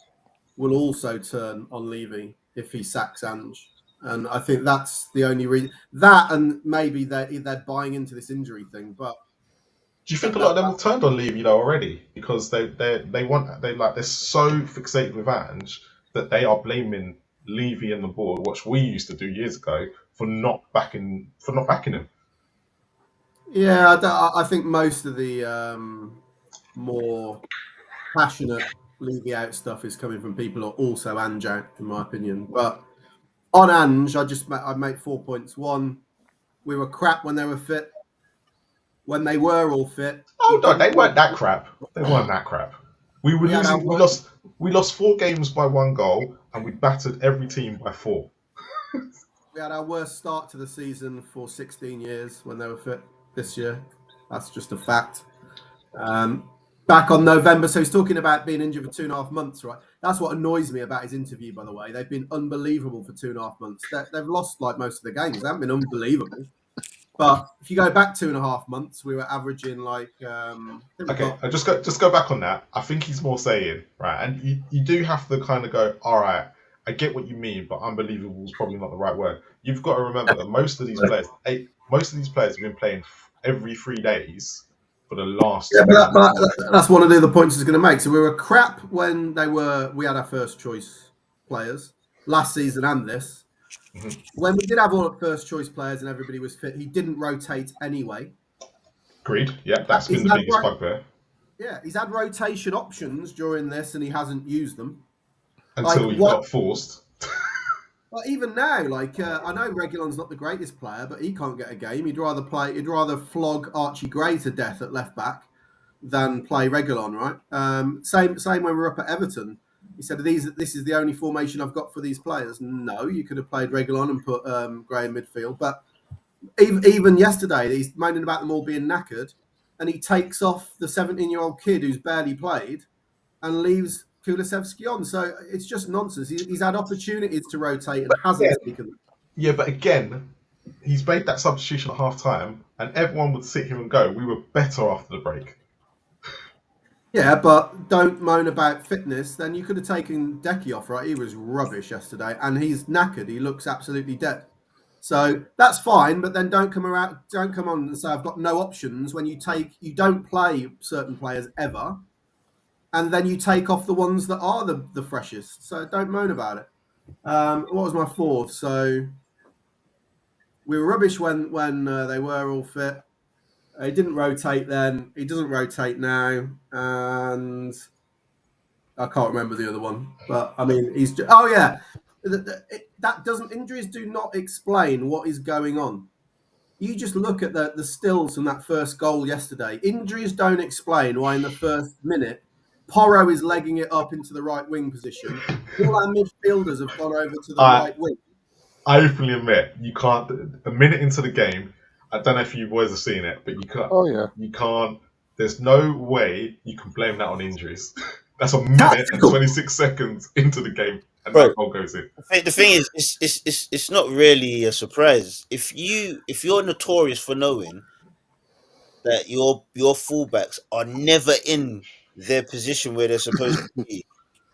E: will also turn on Levy if he sacks Ange. And I think that's the only reason. That and maybe they're buying into this injury thing. But
A: do you think a lot of them have turned on Levy though already? Because they're so fixated with Ange that they are blaming Levy and the board, which we used to do years ago, for not backing him.
E: Yeah, I think most of the more passionate Levy out stuff is coming from people who are also Ange out, in my opinion. But on Ange, I make 4 points. One, we were crap when they were fit. When they were all fit,
A: oh no, they weren't that crap. They weren't that crap. We were losing. We lost 4 games by 1 goal, and we battered every team by 4.
E: We had our worst start to the season for 16 years when they were fit this year. That's just a fact. Back on November, so he's talking about being injured for 2.5 months, right? That's what annoys me about his interview, by the way. They've been unbelievable for 2.5 months. They've lost like most of the games. They haven't been unbelievable. But if you go back 2.5 months, we were averaging like.
A: Okay, I just go back on that. I think he's more saying, right, and you do have to kind of go, all right, I get what you mean, but unbelievable is probably not the right word. You've got to remember that most of these players have been playing every 3 days for the last.
E: Yeah, but that's one of the other points he's going to make. So we were crap when we had our first choice players last season and this. Mm-hmm. When we did have all the first choice players and everybody was fit, he didn't rotate anyway.
A: Agreed. Yeah, that's been the biggest bugbear.
E: Yeah, he's had rotation options during this and he hasn't used them.
A: Until he got forced.
E: But even now, I know Reguilon's not the greatest player, but he can't get a game. He'd rather flog Archie Gray to death at left back than play Reguilon, right? Same when we're up at Everton. He said, this is the only formation I've got for these players. No, you could have played Reguilon and put Gray in midfield. But even yesterday, he's moaning about them all being knackered, and he takes off the 17-year-old kid who's barely played and leaves Kulusevski on. So it's just nonsense. He's had opportunities to rotate and hasn't taken them.
A: Yeah, but again, he's made that substitution at half-time, and everyone would sit here and go, we were better after the break.
E: Yeah, but don't moan about fitness. Then you could have taken Decky off, right? He was rubbish yesterday, and he's knackered. He looks absolutely dead. So that's fine, but then don't come on and say I've got no options when you don't play certain players ever, and then you take off the ones that are the freshest. So don't moan about it. What was my 4th? So we were rubbish when they were all fit. He didn't rotate then. He doesn't rotate now. And I can't remember the other one. But, I mean, he's just... Oh, yeah. Injuries do not explain what is going on. You just look at the stills from that first goal yesterday. Injuries don't explain why in the first minute, Porro is legging it up into the right wing position. All our midfielders have gone over to the right wing.
A: I openly admit, you can't... A minute into the game... I don't know if you boys have seen it, but you can't.
C: Oh yeah.
A: You can't. There's no way you can blame that on injuries. That's a minute and 26 seconds into the game, and that goal goes in.
D: The thing is, it's not really a surprise if you're notorious for knowing that your fullbacks are never in their position where they're supposed to be.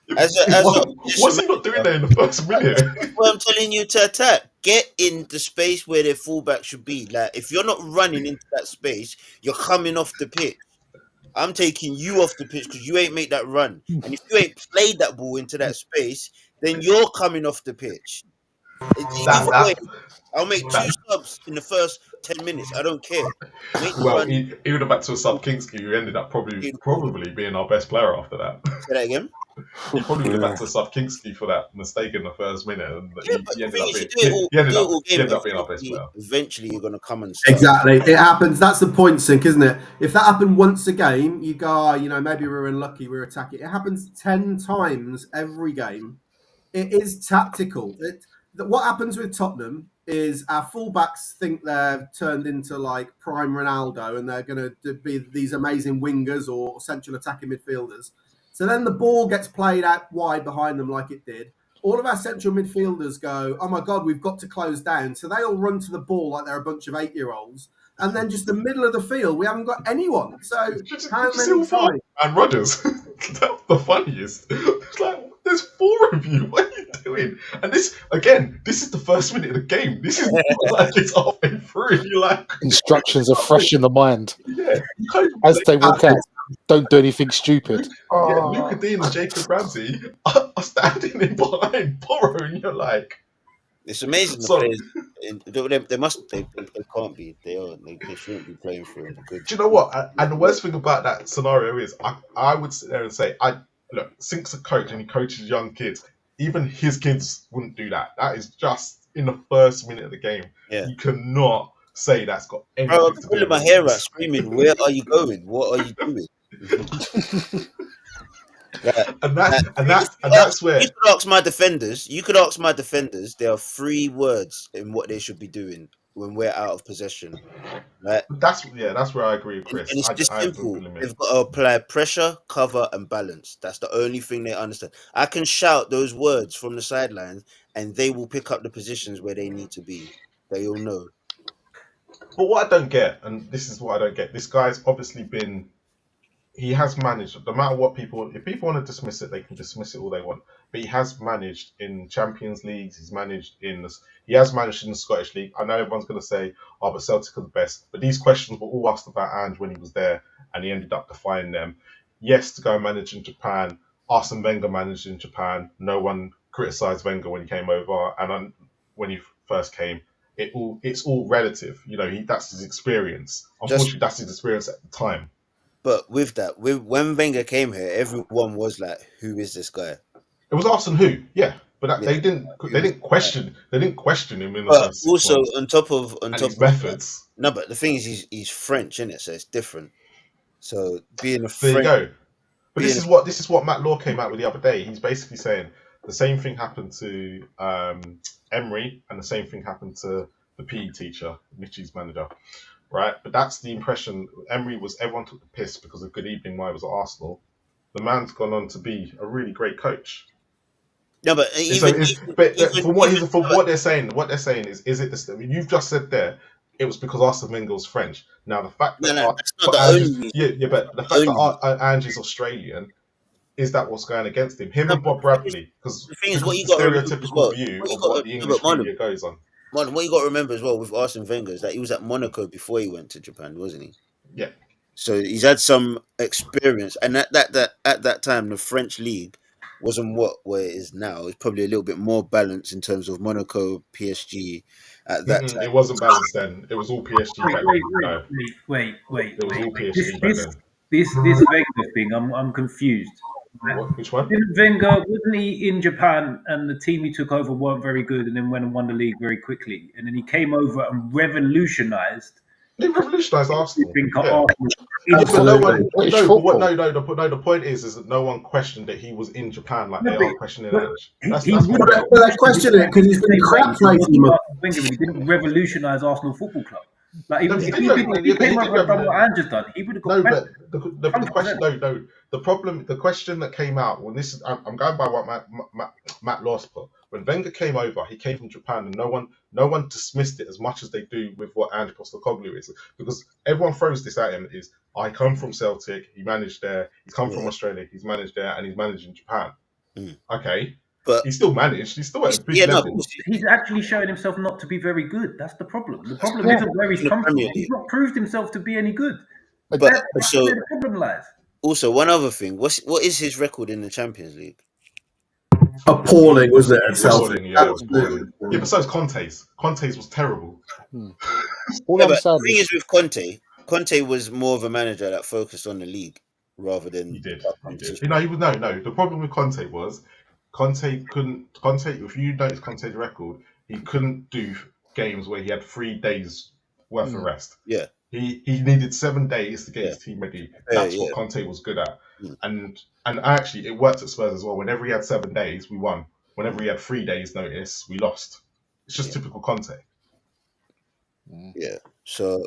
A: What's he not doing there in the first minute?
D: Well, I'm telling you to attack. Get in the space where their fullback should be. Like, if you're not running into that space, you're coming off the pitch. I'm taking you off the pitch because you ain't made that run. And if you ain't played that ball into that space, then you're coming off the pitch. Either way, I'll make 2 subs in the first 10 minutes. I don't care.
A: Well, he would have had to sub Kingsky, who ended up probably being our best player after that.
D: Say that again.
A: He probably would have had to sub Kingsky for that mistake in the first minute, and he ended up being our best player.
D: Eventually, you're going to come and start.
E: Exactly, it happens. That's the point, Sink, isn't it? If that happened once a game, you go, maybe we're unlucky, we're attacking. It happens 10 times every game. It is tactical. What happens with Tottenham is our fullbacks think they're turned into like prime Ronaldo and they're going to be these amazing wingers or central attacking midfielders. So then the ball gets played out wide behind them like it did. All of our central midfielders go, oh my God, we've got to close down. So they all run to the ball like they're a bunch of 8-year-olds. And then just the middle of the field, we haven't got anyone. So how many times?
A: And Rodgers, that's the funniest. It's like, there's 4 of you. What are you doing? And this is the first minute of the game. This is not like it's halfway through. You're like,
C: instructions are fresh in the mind.
A: Yeah,
C: as they walk out. Don't do anything stupid.
A: Yeah, Luca Dean and Jacob Ramsey are standing in behind Porro, and you're like,
D: it's amazing. The players, they can't be. They shouldn't be playing for him.
A: Do you know what? And the worst thing about that scenario is, I would sit there and say, look, Sink's a coach and he coaches young kids. Even his kids wouldn't do that. That is just in the first minute of the game.
D: Yeah.
A: You cannot say that's got anything
D: to do with it. I'm pulling my hair out, screaming, "Where are you going? What are you doing?"
A: and that's where
D: you could ask my defenders. There are 3 words in what they should be doing when we're out of possession. Right?
A: That's where I agree with Chris.
D: And it's just simple. They've got to apply pressure, cover, and balance. That's the only thing they understand. I can shout those words from the sidelines, and they will pick up the positions where they need to be. They all know.
A: But what I don't get, and this is what I don't get, this guy's obviously he has managed, no matter what if people want to dismiss it, they can dismiss it all they want. But he has managed in Champions Leagues, he has managed in the Scottish League. I know everyone's going to say, oh, but Celtic are the best. But these questions were all asked about Ange when he was there, and he ended up defying them. Yes, to go and manage in Japan. Arsene Wenger managed in Japan. No one criticised Wenger when he came over, and when he first came. It's all relative, that's his experience. Unfortunately, that's his experience at the time.
D: But with that, when Wenger came here, everyone was like, "Who is this guy?"
A: It was Arsene who, yeah, but they didn't question him in the
D: but
A: first
D: also on top of
A: his methods.
D: No, but the thing is, he's French, isn't it? So it's different. So being a
A: there you go. But this is what Matt Law came out with the other day. He's basically saying the same thing happened to Emery, and the same thing happened to the PE teacher, Mitchie's manager, right? But that's the impression. Everyone took the piss because of Good Evening Why was at Arsenal. The man's gone on to be a really great coach.
D: No, but
A: what they're saying is it the? I mean, you've just said there it was because Arsene Wenger was French. Now the fact that but the fact that Angie's Australian. Is that what's going against him? Him and Bob Bradley, because
D: the thing is, what you
A: got stereotypical view of what the English media goes on.
D: Man, what you got to remember as well with Arsene Wenger is that he was at Monaco before he went to Japan, wasn't he?
A: Yeah.
D: So he's had some experience, and at that time, the French league wasn't where it is now. It's probably a little bit more balanced in terms of Monaco, PSG. At that time,
A: it wasn't balanced then. It was all PSG back then.
B: Wait.
A: It was all PSG back then.
B: This Wenger thing, I'm confused.
A: Which one?
B: Wasn't he in Japan and the team he took over weren't very good and then went and won the league very quickly? And then he came over and revolutionised.
A: He revolutionised Arsenal.
B: Arsenal.
A: The point is that no one questioned that he was in Japan like they are questioning Ange.
E: They questioned it because he's been crap rating him.
B: He didn't revolutionise Arsenal Football Club. Like if he came over and done what Ange has done, he would have got.
A: The question that came out when I'm going by what Matt Laws put. When Wenger came over, he came from Japan, and no one dismissed it as much as they do with what Ange Postecoglou is, because everyone throws this at him: I come from Celtic, he managed there. He's come from Australia, he's managed there, and he's managed in Japan. Okay. But he still managed. He's still at a big level.
B: He's actually showing himself not to be very good. That's the problem. The problem isn't where he's come from. He's not proved himself to be any good. But that's where the problem lies.
D: Also, one other thing. What is his record in the Champions League?
E: appalling, wasn't it? At Celtic,
A: Appalling, yeah, it was
E: absolutely.
A: appalling. Yeah, but so is Conte's. Conte's was terrible.
C: All
D: Yeah,
C: I'm
D: but
C: saying
D: the thing
C: is,
D: is with Conte, Conte was more of a manager that focused on the league rather than
A: He did.
D: our
A: He did.
D: competition.
A: No. The problem with Conte was Conte couldn't. Conte, if you notice Conte's record, he couldn't do games where he had 3 days worth of rest.
D: Yeah.
A: He needed 7 days to get his team ready. That's what Conte was good at. And actually, it worked at Spurs as well. Whenever he had 7 days, we won. Whenever he had 3 days notice, we lost. It's just typical Conte.
D: Yeah. So.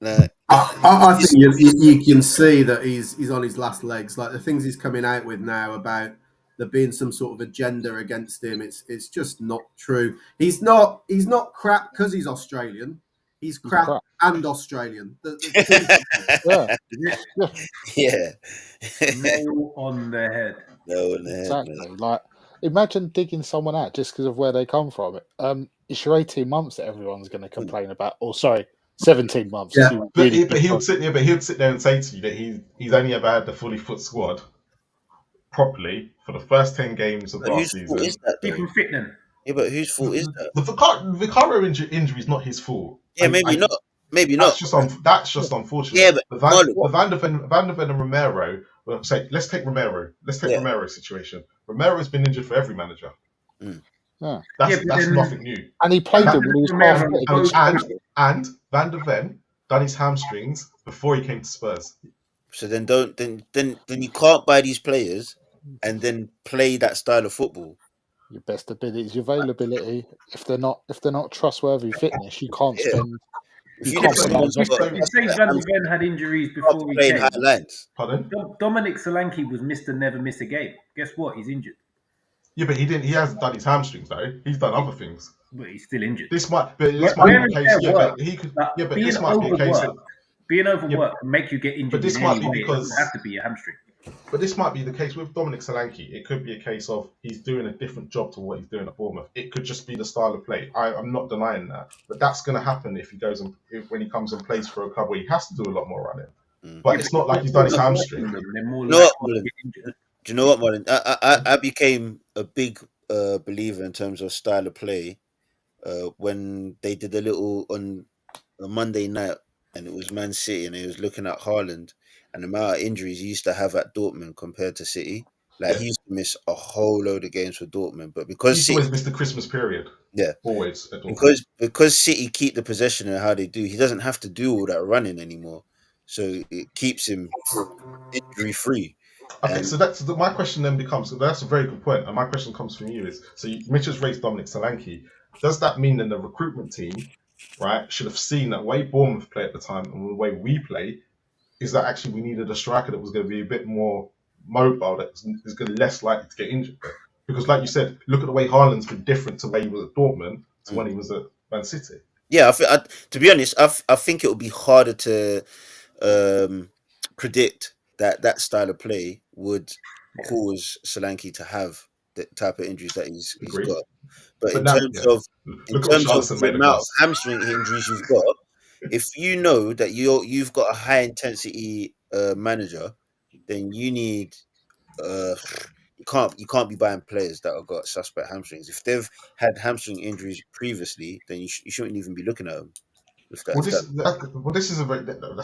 E: I think you can see that he's on his last legs. Like the things he's coming out with now about there being some sort of agenda against him, it's just not true. He's not crap because he's Australian. He's crap and Australian.
D: Yeah.
B: Nail on the head.
D: No, on the head,
C: exactly.
D: man.
C: Like, imagine digging someone out just because of where they come from. It's your 18 months that everyone's going to complain about. Or sorry, 17 months.
E: Yeah.
A: But he would sit there and say to you that he's only ever had the fully fit squad properly for the first 10 games of last season.
D: Is that,
B: Keep him fit then.
D: Yeah, but whose fault is that?
A: The Vicario injury is not his fault.
D: Yeah, maybe not. Maybe not.
A: That's just unfortunate.
D: Yeah, but
A: the Van der Ven and Romero. Well, say, let's take Romero. Romero's situation. Romero's been injured for every manager.
C: Yeah.
A: That's nothing new.
C: And he played him when he was
A: and Van der Ven done his hamstrings before he came to Spurs.
D: So then you can't buy these players and then play that style of football.
C: Your best abilities, your availability. If they're not trustworthy fitness, you can't spend.
B: If say Van der Ven had injuries before he came,
A: pardon?
B: Dominic Solanke was Mr. Never Miss a Game. Guess what? He's injured.
A: Yeah, but he didn't. He hasn't done his hamstrings though. He's done other things.
B: But he's still injured.
A: This might be a case. Yeah, but he could. Yeah, but this might be a case.
B: Being overworked can make you get injured.
A: But this might be because
B: it doesn't have to be a hamstring.
A: But this might be the case with Dominic Solanke. It could be a case of he's doing a different job to what he's doing at Bournemouth. It could just be the style of play. I'm not denying that, but that's going to happen if he goes and when he comes and plays for a club where he has to do a lot more running. But it's not like he's done his hamstring.
D: Do you know what, Martin? I became a big believer in terms of style of play when they did a little on a Monday night, and it was Man City, and he was looking at Haaland and the amount of injuries he used to have at Dortmund compared to City. Like he used to miss a whole load of games for Dortmund, but because
A: City always missed the Christmas period.
D: Yeah,
A: always.
D: Because City keep the possession and how they do, he doesn't have to do all that running anymore. So it keeps him injury free.
A: Okay, so that's my question then becomes. So that's a very good point, and my question comes from you is: so Mitch has raised Dominic Solanke. Does that mean that the recruitment team, right, should have seen that way Bournemouth play at the time and the way we play? Is that actually we needed a striker that was going to be a bit more mobile, that is going to be less likely to get injured? Because, like you said, look at the way Haaland's been different to when he was at Dortmund to when he was at Man City.
D: Yeah, to be honest, I think it would be harder to predict that style of play would cause Solanke to have the type of injuries that he's got. But in terms of the amount of hamstring injuries you've got, if you know that you've got a high intensity manager, then you need you can't be buying players that have got suspect hamstrings. If they've had hamstring injuries previously, then you shouldn't even be looking at them.
A: That's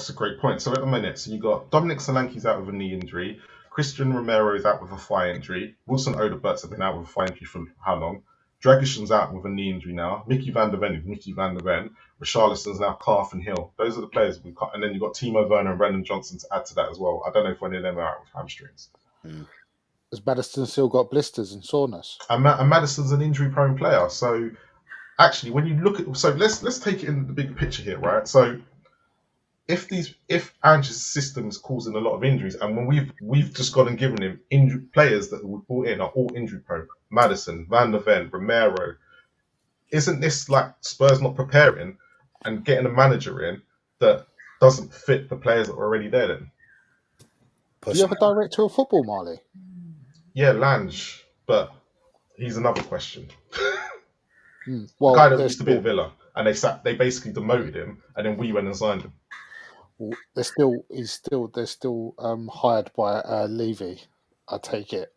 A: a great point. So at the minute, you got Dominic Solanke's out with a knee injury, Christian Romero is out with a thigh injury, Wilson Odebert's have been out with a thigh injury for how long? Dragison's out with a knee injury now. Mickey Van der Ven is Mickey Van der Ven. Richarlison's now calf and heel. Those are the players we've got. And then you've got Timo Werner and Brendan Johnson to add to that as well. I don't know if any of them are out with hamstrings.
C: Has Maddison still got blisters and soreness? And
A: Maddison's an injury-prone player. So actually, when you look at... So let's take it in the big picture here, right? So if Ange's system is causing a lot of injuries, and when we've just gone and given him players that we brought in are all injury-prone, Maddison, Van der Ven, Romero, isn't this like Spurs not preparing and getting a manager in that doesn't fit the players that are already there then?
C: Do you have a director of football, Marley?
A: Yeah, Lange, but he's another question.
C: Well,
A: the guy that used to be at Villa, and they basically demoted him, and then we went and signed him.
C: Well, they're still hired by Levy, I take it.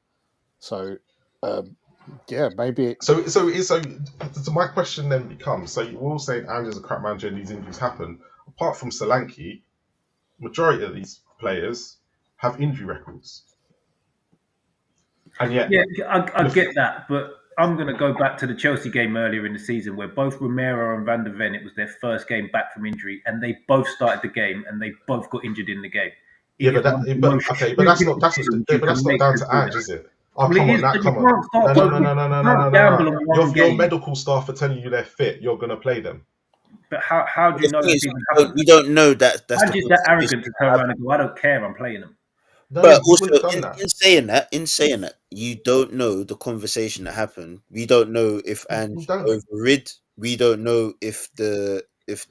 C: So Yeah, maybe.
A: So my question then becomes: so you're all saying Ange's a crap manager and these injuries happen. Apart from Solanke, majority of these players have injury records, and yet
B: Yeah, I get that, but I'm going to go back to the Chelsea game earlier in the season where both Romero and Van der Ven, it was their first game back from injury, and they both started the game and they both got injured in the game.
A: yeah, but that's not down to Ange, is it? Oh,
B: Well,
A: come
B: it
A: on,
B: is,
A: that
B: but
A: come
B: you
A: on.
B: can't start
A: No,
B: both.
A: no, no, no, no,
B: You
A: no, no,
B: can't
A: no,
B: gamble
A: no.
B: on one
A: Your
B: game.
A: medical staff are telling you they're fit. You're gonna play them.
B: But how do you know
D: The thing
B: it's
D: is,
B: even happened?
D: we don't know that. That's
B: I'm
D: the
B: just that
D: conversation
B: arrogant to
D: we're
B: turn
D: having.
B: around and go, I don't care, I'm playing them.
A: No,
D: But
A: you
D: also,
A: wouldn't have done that.
D: in saying that, you don't know the conversation that happened. We don't know if
A: We
D: Ange
A: don't.
D: overrid. We don't know if the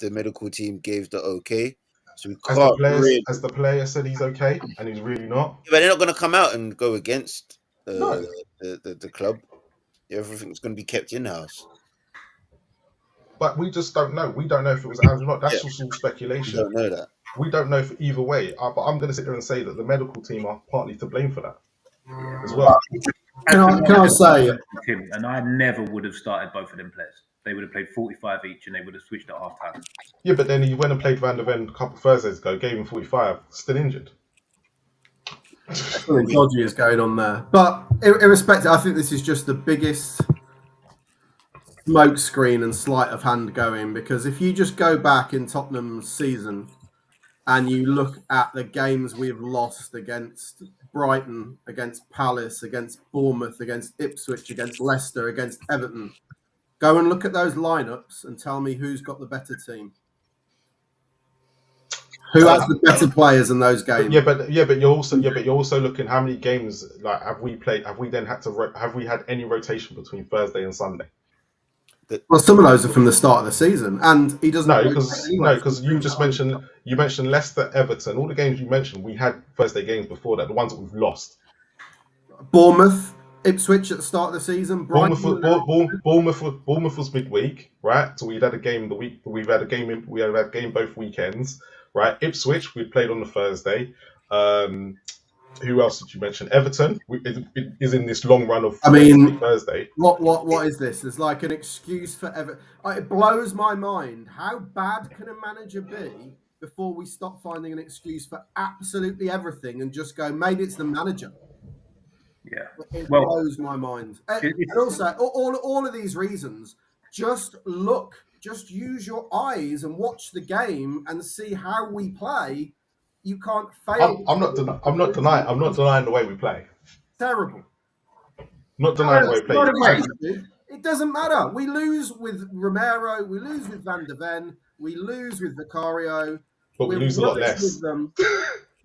D: medical team gave the okay. So we
A: As the
D: can't really.
A: player said he's okay, and he's really not.
D: But they're not going to come out and go against
A: No,
D: the club. Everything's going to be kept in house.
A: but we just don't know. We don't know if it was Ange or not. That's
D: Yeah.
A: just all
D: We
A: speculation.
D: don't know that.
A: We don't know if either way. But I'm going to sit there and say that the medical team are partly to blame for that as well.
E: Can I say,
B: Tim, and I never would have started both of them players. They would have played 45 each and they would have switched at half time.
A: Yeah, but then he went and played Van der Ven a couple of Thursdays ago, gave him 45, still injured.
E: something dodgy is going on there. But irrespective, I think this is just the biggest smoke screen and sleight of hand going, because if you just go back in Tottenham's season and you look at the games we've lost against Brighton, against Palace, against Bournemouth, against Ipswich, against Leicester, against Everton, go and look at those lineups and tell me who's got the better team. Who has the better players in those games?
A: But you're also looking how many games like have we played? Have we then had to have we had any rotation between Thursday and Sunday?
E: Well, some of those are from the start of the season, and he doesn't.
A: No, because you just mentioned Leicester, Everton, all the games you mentioned. We had Thursday games before that, the ones that we've lost.
E: Bournemouth, Ipswich at the start of the season.
A: Bournemouth was midweek, right? So we'd had a game we had a game both weekends, right? Ipswich we played on the Thursday. Who else did you mention? Everton is in this long run of Thursday.
E: What is this? There's like an excuse for Everton. It blows my mind. How bad can a manager be before we stop finding an excuse for absolutely everything and just go, maybe it's the manager?
B: Yeah,
E: it blows my mind. And also, all of these reasons, just use your eyes and watch the game and see how we play. You can't fail.
A: I'm not denying the way we play.
E: Terrible.
A: Not denying the way we play.
E: It doesn't matter. We lose with Romero. We lose with Van der Ven. We lose with Vicario.
A: But we lose a lot less.
E: With them.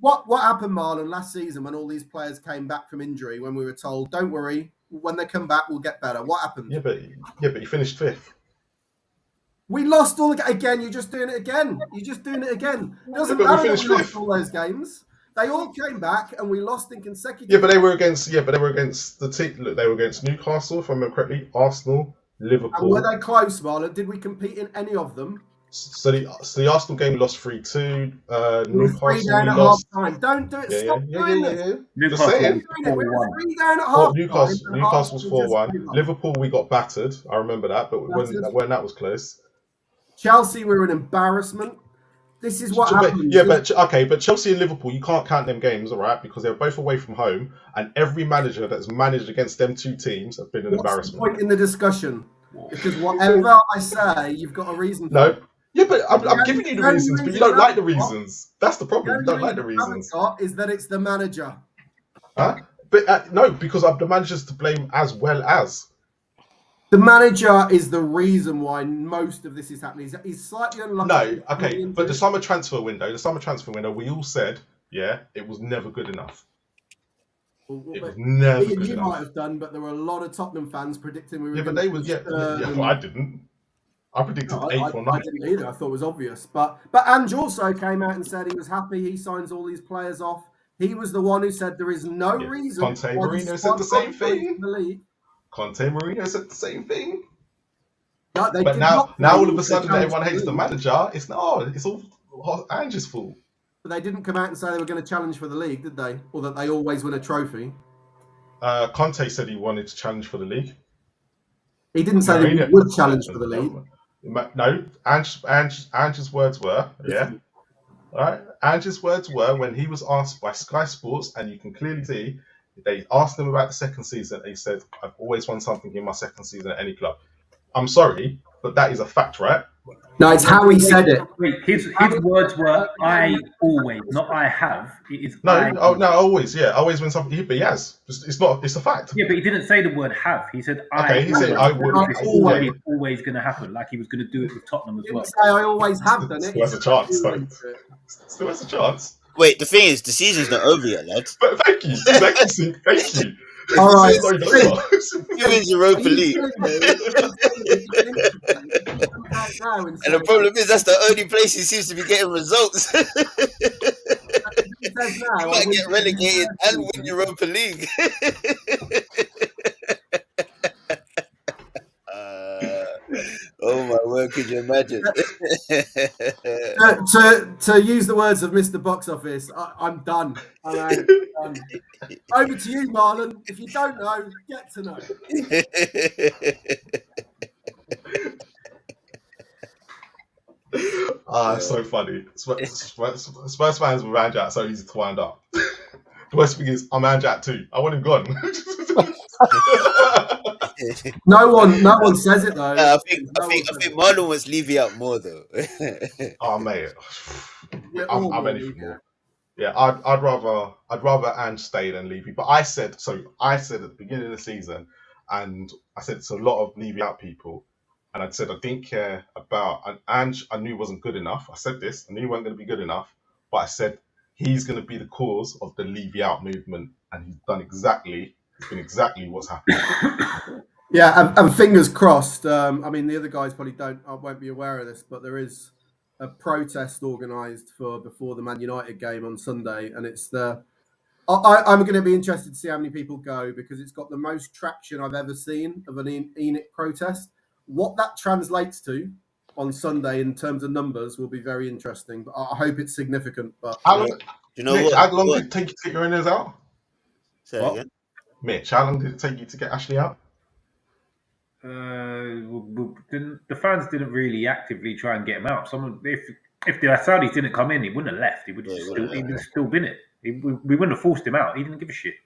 E: What happened, Marlon, last season when all these players came back from injury? When we were told, "Don't worry, when they come back, we'll get better." What happened?
A: Yeah, but you finished 5th.
E: We lost all again. You're just doing it again. It doesn't matter that we lost all those games. They all came back and we lost in consecutive.
A: Yeah, but they were against the team. Look, they were against Newcastle, if I remember correctly, Arsenal, Liverpool.
E: And were they close, Marlon? Did we compete in any of them?
A: So the Arsenal game lost 3-2. Newcastle
E: 3 down at half time. Don't do it. Stop doing this.
A: Just saying.
E: 3 down at half time.
A: Newcastle was 4-1. Liverpool we got battered. I remember that, but when that was close.
E: Chelsea were an embarrassment. This is what happens.
A: But Chelsea and Liverpool, you can't count them games, all right, because they're both away from home, and every manager that's managed against them two teams have been an embarrassment.
E: What's the point in the discussion? Because whatever I say, you've got a reason for it.
A: Yeah, but I'm giving you the reasons, but you don't like the reasons. That's the problem. You don't like the reasons.
E: Is that it's the manager.
A: Huh? But no, because the manager's to blame as well as.
E: The manager is the reason why most of this is happening. He's slightly unlucky.
A: No, okay, but the summer transfer window, we all said, it was never good enough. It was never good enough.
E: You might have done, but there were a lot of Tottenham fans predicting we were.
A: Yeah, but they was I didn't. I predicted 8th or 9th.
E: I didn't either. I thought it was obvious, but Ange also came out and said he was happy. He signs all these players off. He was the one who said there is no reason.
A: Conte Mourinho said the same thing. Conte Mourinho said the same thing.
E: No,
A: but now all of a sudden everyone hates the manager. It's all Ange's fault.
E: But they didn't come out and say they were going to challenge for the league, did they? Or that they always win a trophy.
A: Conte said he wanted to challenge for the league.
E: He didn't say that he would challenge for the league.
A: No, Ange's words were, yeah. All right. Ange's words were when he was asked by Sky Sports, and you can clearly see they asked him about the second season, and he said, "I've always won something in my second season at any club." I'm sorry, but that is a fact, right?
E: No, it's how he said it.
B: Wait, his words were, "I always," not "I have." It is
A: always, yeah, always when something. But he has. It's not. It's a fact.
B: Yeah, but he didn't say the word "have." He said, "I."
A: Okay, he said, "I would."
B: Always going to happen, like he was going to do it with Tottenham as well.
E: Say, "I always have done it."
A: Still has a chance, though. Still has a chance.
D: Wait, the thing is, the season's not over yet, lads.
A: But thank you. Thank you.
E: All right.
D: Who wins Europa League? And the problem is that's the only place he seems to be getting results. He might get relegated and win Europa League. Oh my word, could you imagine?
E: To use the words of Mr. Box Office, I'm done. I'm done. Over to you, Marlon. If you don't know, get to know.
A: So funny. Spurs fans with Anjat so easy to wind up. The worst thing is, I'm Anjat too. I want him gone.
E: No one says it though.
D: I think Marlon wants Levy out more though.
A: Oh mate, I'm anything more. Yeah, I'd rather Ange stay than Levy. But I said at the beginning of the season, and I said it's a lot of Levy out people, and I said I didn't care about Ange. I knew wasn't good enough. I said this. I knew he wasn't going to be good enough, but I said he's going to be the cause of the Levy out movement, and he's been exactly what's happened.
E: Yeah, and fingers crossed. I mean, the other guys probably won't be aware of this, but there is a protest organised for before the Man United game on Sunday, and it's I'm going to be interested to see how many people go because it's got the most traction I've ever seen of an ENIC protest. What that translates to on Sunday in terms of numbers will be very interesting. But I hope it's significant. But
A: how long did it take you to get your inners out?
D: Say that again.
A: Mitch, how long did it take you to get Ashley out?
B: The fans didn't really actively try and get him out. If the Saudis didn't come in, he wouldn't have left. He would have still been it. We wouldn't have forced him out. He didn't give a shit.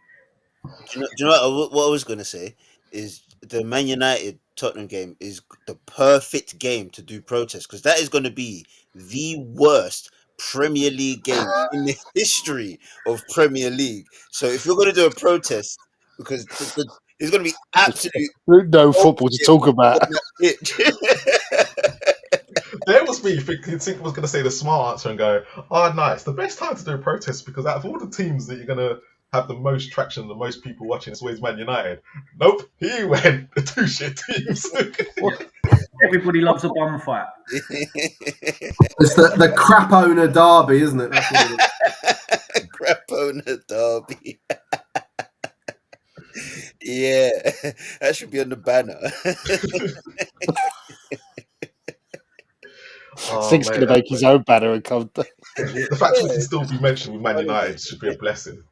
D: Do you know what I was going to say is the Man United Tottenham game is the perfect game to do protests because that is going to be the worst Premier League game in the history of Premier League. So if you're going to do a protest, because there's going to be absolute
C: no football to talk about.
A: There was me thinking was going to say the smart answer and go, "Oh, nice. The best time to do a protest because out of all the teams that you're going to have the most traction, the most people watching, it's always Man United." Nope, he went the two shit teams.
B: Everybody loves a bum fight.
E: It's the crap owner derby, isn't it? That's what it is.
D: Crap owner derby. Yeah, that should be on the banner.
C: Sting's going to make his own banner and come.
A: The fact that he can still be mentioned with Man United should be a blessing.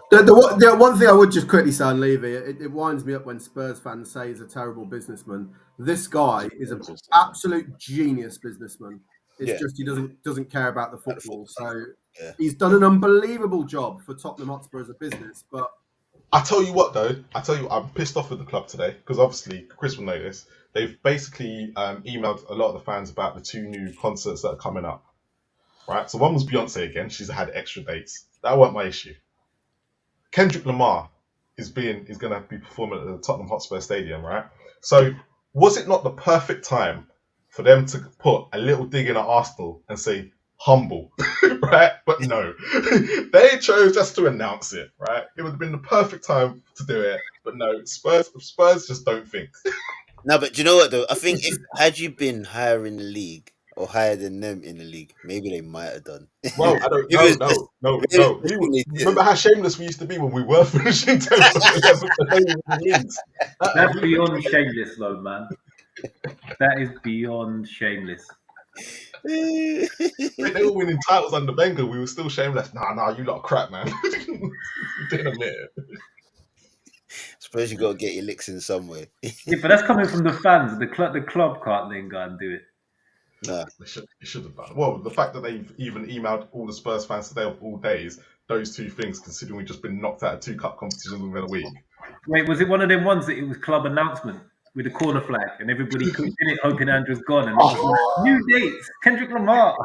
E: The one thing I would just quickly say on Levy, it winds me up when Spurs fans say he's a terrible businessman. This guy is an absolute genius businessman. It's just he doesn't care about the football. So he's done an unbelievable job for Tottenham Hotspur as a business. But
A: I tell you what, though, I'm pissed off with the club today because obviously Chris will know this. They've basically emailed a lot of the fans about the two new concerts that are coming up. Right, so one was Beyonce again. She's had extra dates. That wasn't my issue. Kendrick Lamar is going to be performing at the Tottenham Hotspur Stadium, right? So was it not the perfect time for them to put a little dig in at Arsenal and say humble, right? But no, they chose just to announce it, right? It would have been the perfect time to do it, but no, Spurs just don't think.
D: No, but do you know what though? I think had you been higher in the league or higher than them in the league, maybe they might have done.
A: Well, I don't. No. Remember how shameless we used to be when we were finishing 10th?
B: That's beyond shameless, though, man. That is beyond shameless.
A: They were winning titles under Wenger. We were still shameless. Nah, you lot are crap, man. Didn't admit it.
D: Suppose you got to get your licks in somewhere.
B: Yeah, but that's coming from the fans. The club can't then go and do it.
D: Nah.
A: They should have done. Well, the fact that they've even emailed all the Spurs fans today of all days, those two things, considering we've just been knocked out of 2 cup competitions within a week.
B: Wait, was it one of them ones that it was club announcement with the corner flag and everybody cooked in it hoping Andrew's gone and it was like, new dates, Kendrick Lamar.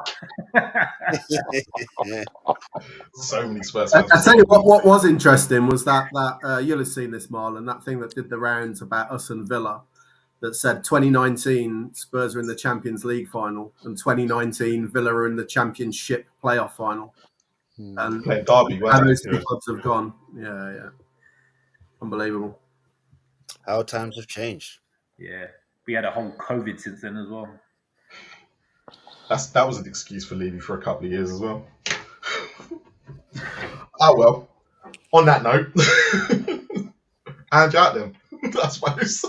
A: So many Spurs fans.
E: I tell you what was interesting was that you'll have seen this, Marlon, that thing that did the rounds about us and Villa that said 2019 Spurs are in the Champions League final and 2019 Villa are in the Championship playoff final. And
A: playing Derby,
E: and those two clubs have gone. Yeah. Unbelievable.
D: How times have changed.
B: Yeah. We had a whole COVID since then as well.
A: That was an excuse for Levy for a couple of years as well. Oh well. On that note, and out them, I suppose.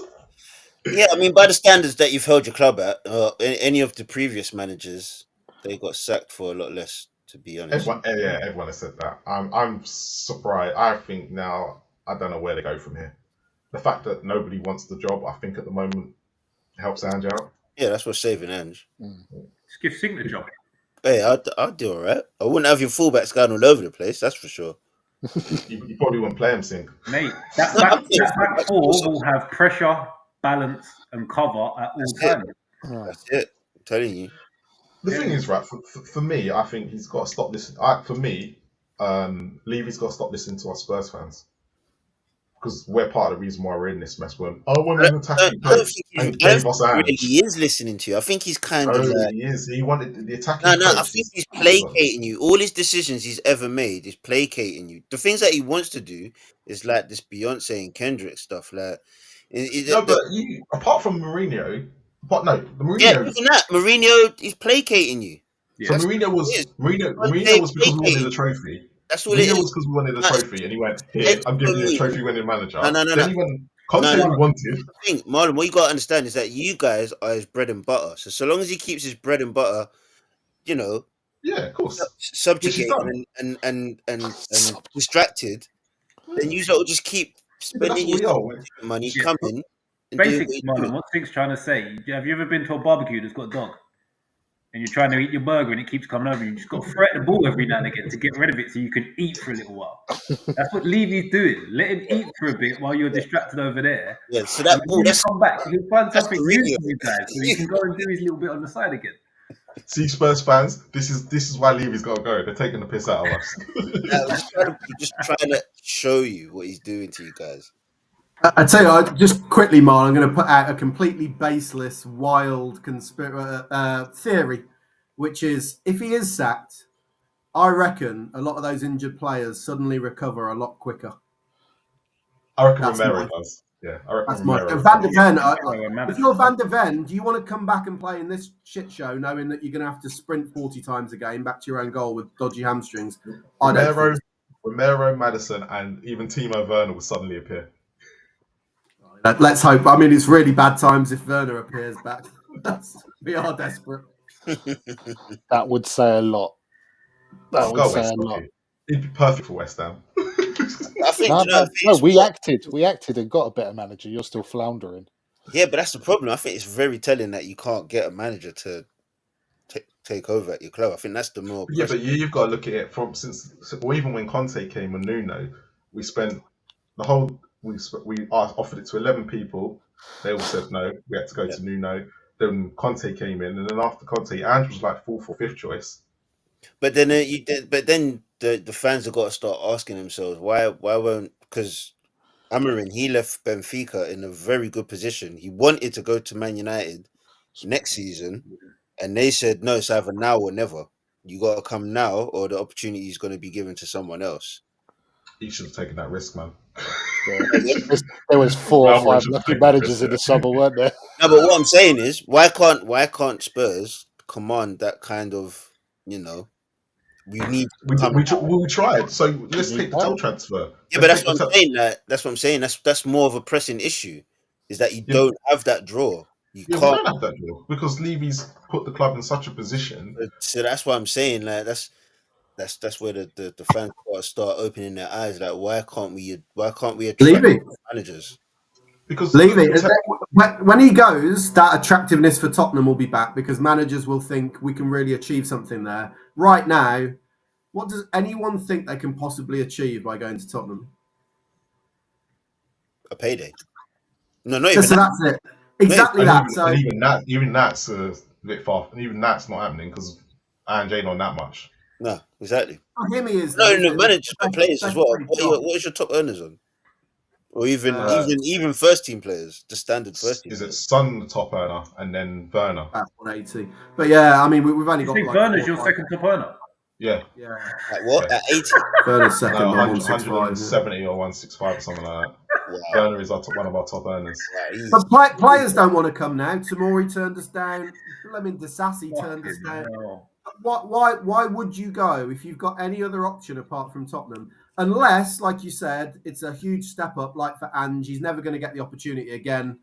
D: Yeah, I mean, by the standards that you've held your club at, any of the previous managers, they got sacked for a lot less. To be honest,
A: everyone has said that. I'm surprised. I think now I don't know where to go from here. The fact that nobody wants the job, I think at the moment helps Ange out.
D: Yeah, that's what's saving Ange.
B: Just give Singh the job.
D: Hey, I'd do all right. I wouldn't have your fullbacks going all over the place. That's for sure.
A: You probably wouldn't play him, Singh.
B: Mate, that back four will have pressure, balance, and cover at all times.
D: That's it. I'm telling you.
A: The thing is, right, for me, I think he's got to stop listening. For me, Levy's got to stop listening to our Spurs fans. Because we're part of the reason why we're in this mess. We're an attacking coach and gave us Ange.
D: He is listening to you. I think he's kind of like...
A: he is. He wanted the attacking
D: coach. I think he's placating you. All his decisions he's ever made is placating you. The things that he wants to do is like this Beyonce and Kendrick stuff. Like,
A: apart from Mourinho... Mourinho.
D: Yeah, even that. Mourinho is placating you.
A: So Mourinho was because we wanted a trophy.
D: That's all it is.
A: Mourinho was because we wanted a trophy, and he went, "Here, I'm giving you a trophy-winning manager."
D: No.
A: Then he went, Conte we wanted.
D: I think, Marlon, what you got to understand is that you guys are his bread and butter. So long as he keeps his bread and butter,
A: yeah, of course,
D: subjugated and distracted, then you will just keep spending your money coming.
B: Basically, Marlon, what Sting's trying to say, have you ever been to a barbecue that's got a dog? And you're trying to eat your burger and it keeps coming over, you just got to threat the ball every now and again to get rid of it so you can eat for a little while. That's what Levy's doing. Let him eat for a bit while you're distracted over there.
D: Yeah, so that ball,
B: come back, he'll find something new for you guys so he can go and do his little bit on the side again.
A: See, Spurs fans, this is why Levy's got to go. They're taking the piss out of us.
D: just trying to show you what he's doing to you guys.
E: I tell you, just quickly, Marl, I'm going to put out a completely baseless, wild theory, which is if he is sacked, I reckon a lot of those injured players suddenly recover a lot quicker.
A: I reckon Romero does. Yeah, I reckon Romero.
E: Van der Ven, if you're Van der Ven, do you want to come back and play in this shit show knowing that you're going to have to sprint 40 times a game back to your own goal with dodgy hamstrings?
A: Romero, Maddison, and even Timo Werner will suddenly appear.
E: Let's hope. I mean, it's really bad times if Werner appears back. We are desperate.
C: That would say a lot. That would say a lot.
A: It'd be perfect for West Ham.
D: I think,
C: we acted and got a better manager. You're still floundering.
D: Yeah, but that's the problem. I think it's very telling that you can't get a manager to take over at your club. I think that's the more.
A: Yeah, but you've got to look at it from even when Conte came and Nuno, we spent the whole. We offered it to 11 people. They all said no. We had to go to Nuno. Then Conte came in, and then after Conte, Ange was like 4th or 5th choice.
D: But then the fans have got to start asking themselves why won't, because Amorim, he left Benfica in a very good position. He wanted to go to Man United next season, and they said no, it's either now or never. You got to come now, or the opportunity is going to be given to someone else.
A: He should have taken that risk, man.
C: Yeah. There was 4 or 5 lucky managers in the summer, weren't there?
D: No, but what I'm saying is, why can't Spurs command that kind of, we
A: tried. So let's take the Del transfer.
D: Yeah, but that's what I'm saying. That's what I'm saying. That's more of a pressing issue, is that you don't have that draw. You
A: Yeah, we
D: can't.
A: don't have that deal because Levy's put the club in such a position.
D: So that's what I'm saying. Like that's where the fans start opening their eyes. Like why can't we attract
E: Levy.
D: managers?
A: Because
E: Levy, when he goes, that attractiveness for Tottenham will be back because managers will think we can really achieve something there. Right now, what does anyone think they can possibly achieve by going to Tottenham?
D: A payday. No, not even
E: So
D: that.
E: that's it. Exactly that.
A: And even that's a bit far. And even that's not happening because Ange ain't on that much.
D: No, exactly.
E: For him, he is.
D: No, managers but players as well. What is your top earners on? Or even first team players, just standard first team.
A: Is it Son the top earner and then Werner?
E: About 180. But yeah, I mean, we've only got.
B: I think Werner's your second top earner.
A: Yeah.
E: Yeah.
D: At what?
A: Yeah.
D: At 80?
E: Werner's second,
A: No,
E: 165.
A: 170 or 165 or something like that.
D: Wow.
A: Werner is one of our top earners.
E: But players don't want to come now. Tamori turned us down. Fleming Disassi turned us down. Why would you go if you've got any other option apart from Tottenham? Unless, like you said, it's a huge step up, like for Ange. He's never going to get the opportunity again.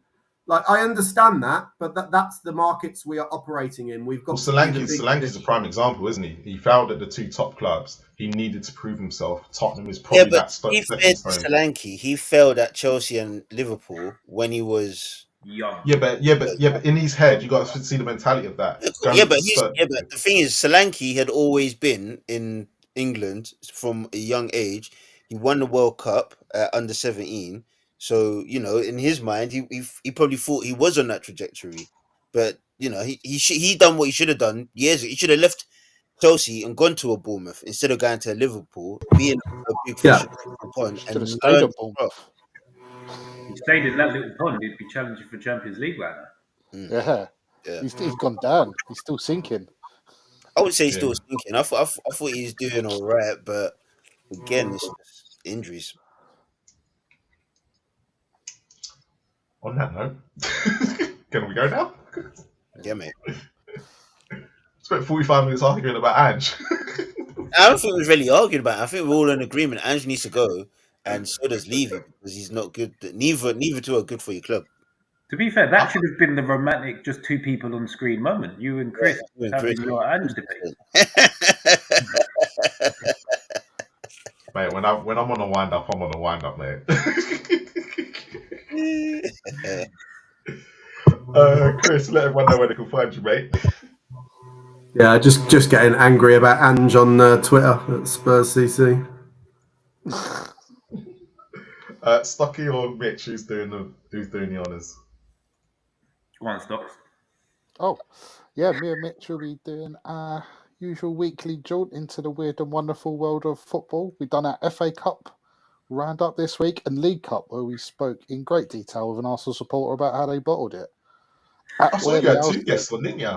E: Like, I understand that, but that's the markets we are operating in. We've got
A: Solanke's a prime example, isn't he? He failed at the two top clubs. He needed to prove himself. Tottenham is probably that
D: he failed at Chelsea and Liverpool when he was
B: young.
A: Yeah, but in his head, you got to see the mentality of that.
D: But the thing is, Solanke had always been in England from a young age. He won the World Cup at under 17. So, in his mind, he probably thought he was on that trajectory. But, he done what he should have done years ago. He should have left Chelsea and gone to a Bournemouth instead of going to Liverpool, being a big fish pond.
C: Should have stayed at Bournemouth.
B: He stayed in that little pond, he'd be challenging for Champions League right
C: now. Yeah. He's gone down. He's still sinking.
D: I would say he's still sinking. I thought he was doing all right, but again, it's just injuries.
A: On that note, can we go now?
D: Yeah, mate.
A: Spent 45 minutes arguing about Ange.
D: I don't think we're really arguing about it. I think we're all in agreement. Ange needs to go, and so does Levy because he's not good. Neither two are good for your club.
B: To be fair, that should have been the romantic, just two people on screen moment. You and Chris having your Ange debate.
A: Mate, when I'm on a wind up, I'm on a wind up, mate. Chris, let everyone know where they can find you, mate.
E: Yeah, just getting angry about Ange on Twitter at Spurs CC.
A: Stocky or Mitch, who's doing the honours?
B: Go on, Stocks.
C: Oh, yeah, me and Mitch will be doing our usual weekly jaunt into the weird and wonderful world of football. We've done our FA Cup roundup this week and League Cup, where we spoke in great detail with an Arsenal supporter about how they bottled it.
A: I saw you had two guests on, didn't you?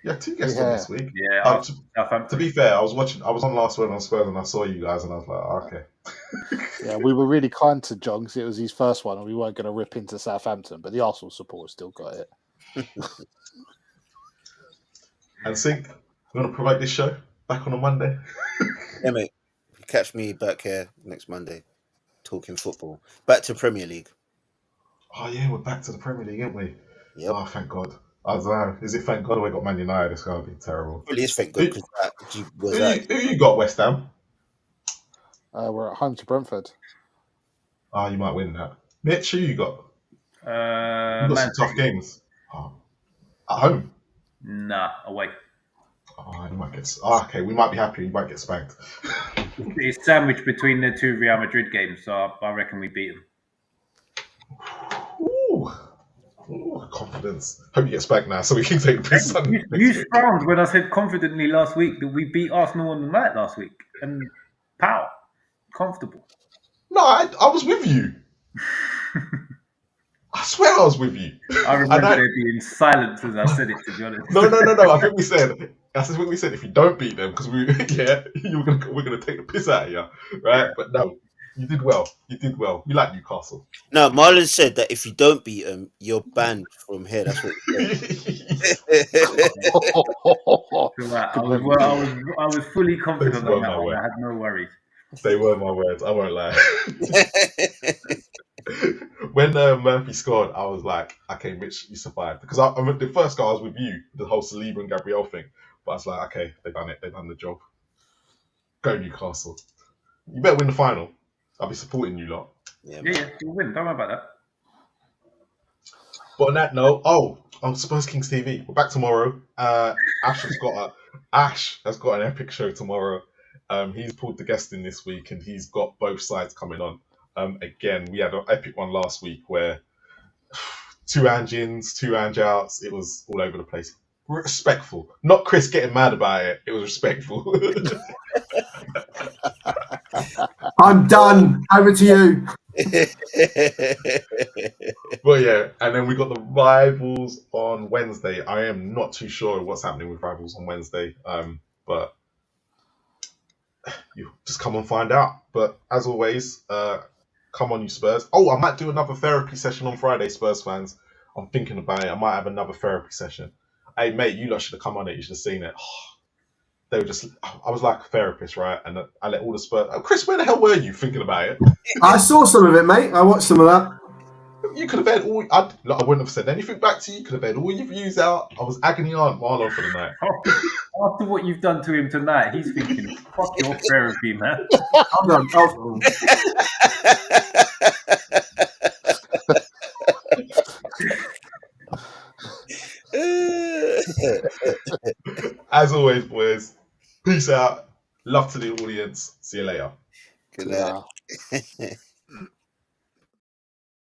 A: You had two guests on this week.
B: Yeah.
A: To be fair, I was on last word on Spurs and I saw you guys and I was like, oh, okay.
C: Yeah, we were really kind to John because it was his first one and we weren't going to rip into Southampton, but the Arsenal supporter still got it.
A: And Sink, you want to promote this show back on a Monday?
D: Yeah, mate. Catch me back here next Monday talking football. Back to Premier League.
A: Oh, yeah, we're back to the Premier League, aren't we?
D: Yep.
A: Oh, thank God. I don't know. Is it thank God we got Man United? It's going to be terrible.
D: It is thank God.
A: Who you got, West Ham?
C: We're at home to Brentford.
A: Oh, you might win that. Mitch, who you got?
B: You
A: got some tough games. Oh. At home?
B: Nah, away.
A: Oh, you might get... okay, we might be happy. You might get spanked.
B: It's sandwiched between the two Real Madrid games, so I reckon we beat them.
A: Ooh, confidence. Hope you get spanked now so we can take the piss on
B: you frowned when I said confidently last week that we beat Arsenal on the night last week. And pow. Comfortable.
A: No, I was with you. I swear I was with you.
B: I remember there being silence as I said it, to be honest.
A: No. I think we said if you don't beat them, because we're gonna take the piss out of you, right? But no, you did well. You like Newcastle.
D: No, Marlon said that if you don't beat them, you're banned from here. That's what he said.
B: I was fully confident on that one. I had no worries.
A: They were my words. I won't lie. When Murphy scored, I was like, okay, Mitch, you survived. Because I mean, the first goal I was with you, the whole Saliba and Gabriel thing. But I was like, okay, they've done it. They've done the job. Go Newcastle. You better win the final. I'll be supporting you lot.
B: Yeah, you'll win. Don't worry about that.
A: But on that note, on Spurs Kings TV, we're back tomorrow. Ash has got an epic show tomorrow. He's pulled the guest in this week, and he's got both sides coming on. Again, we had an epic one last week where 2 Ange-ins, 2 Ange-outs. It was all over the place. Respectful. Not Chris getting mad about it. It was respectful.
E: I'm done. Over to you.
A: Well, yeah, and then we got the Rivals on Wednesday. I am not too sure what's happening with Rivals on Wednesday, but you just come and find out. But as always, come on, you Spurs. I might do another therapy session on Friday, Spurs fans. I'm thinking about it. I might have another therapy session. Hey, mate, you lot should have come on it. You should have seen it. They were just, I was like a therapist, right? And I let all the Spurs. Chris, where the hell were you thinking about it?
E: I saw some of it, mate. I watched some of that.
A: You could have had all. I wouldn't have said anything back to you. You could have had all your views out. I was agony aunt Marlon for the night.
B: After what you've done to him tonight, he's thinking, fuck your therapy, man.
E: I'm done.
A: As always, boys, peace out. Love to the audience. See you later.
D: Good night.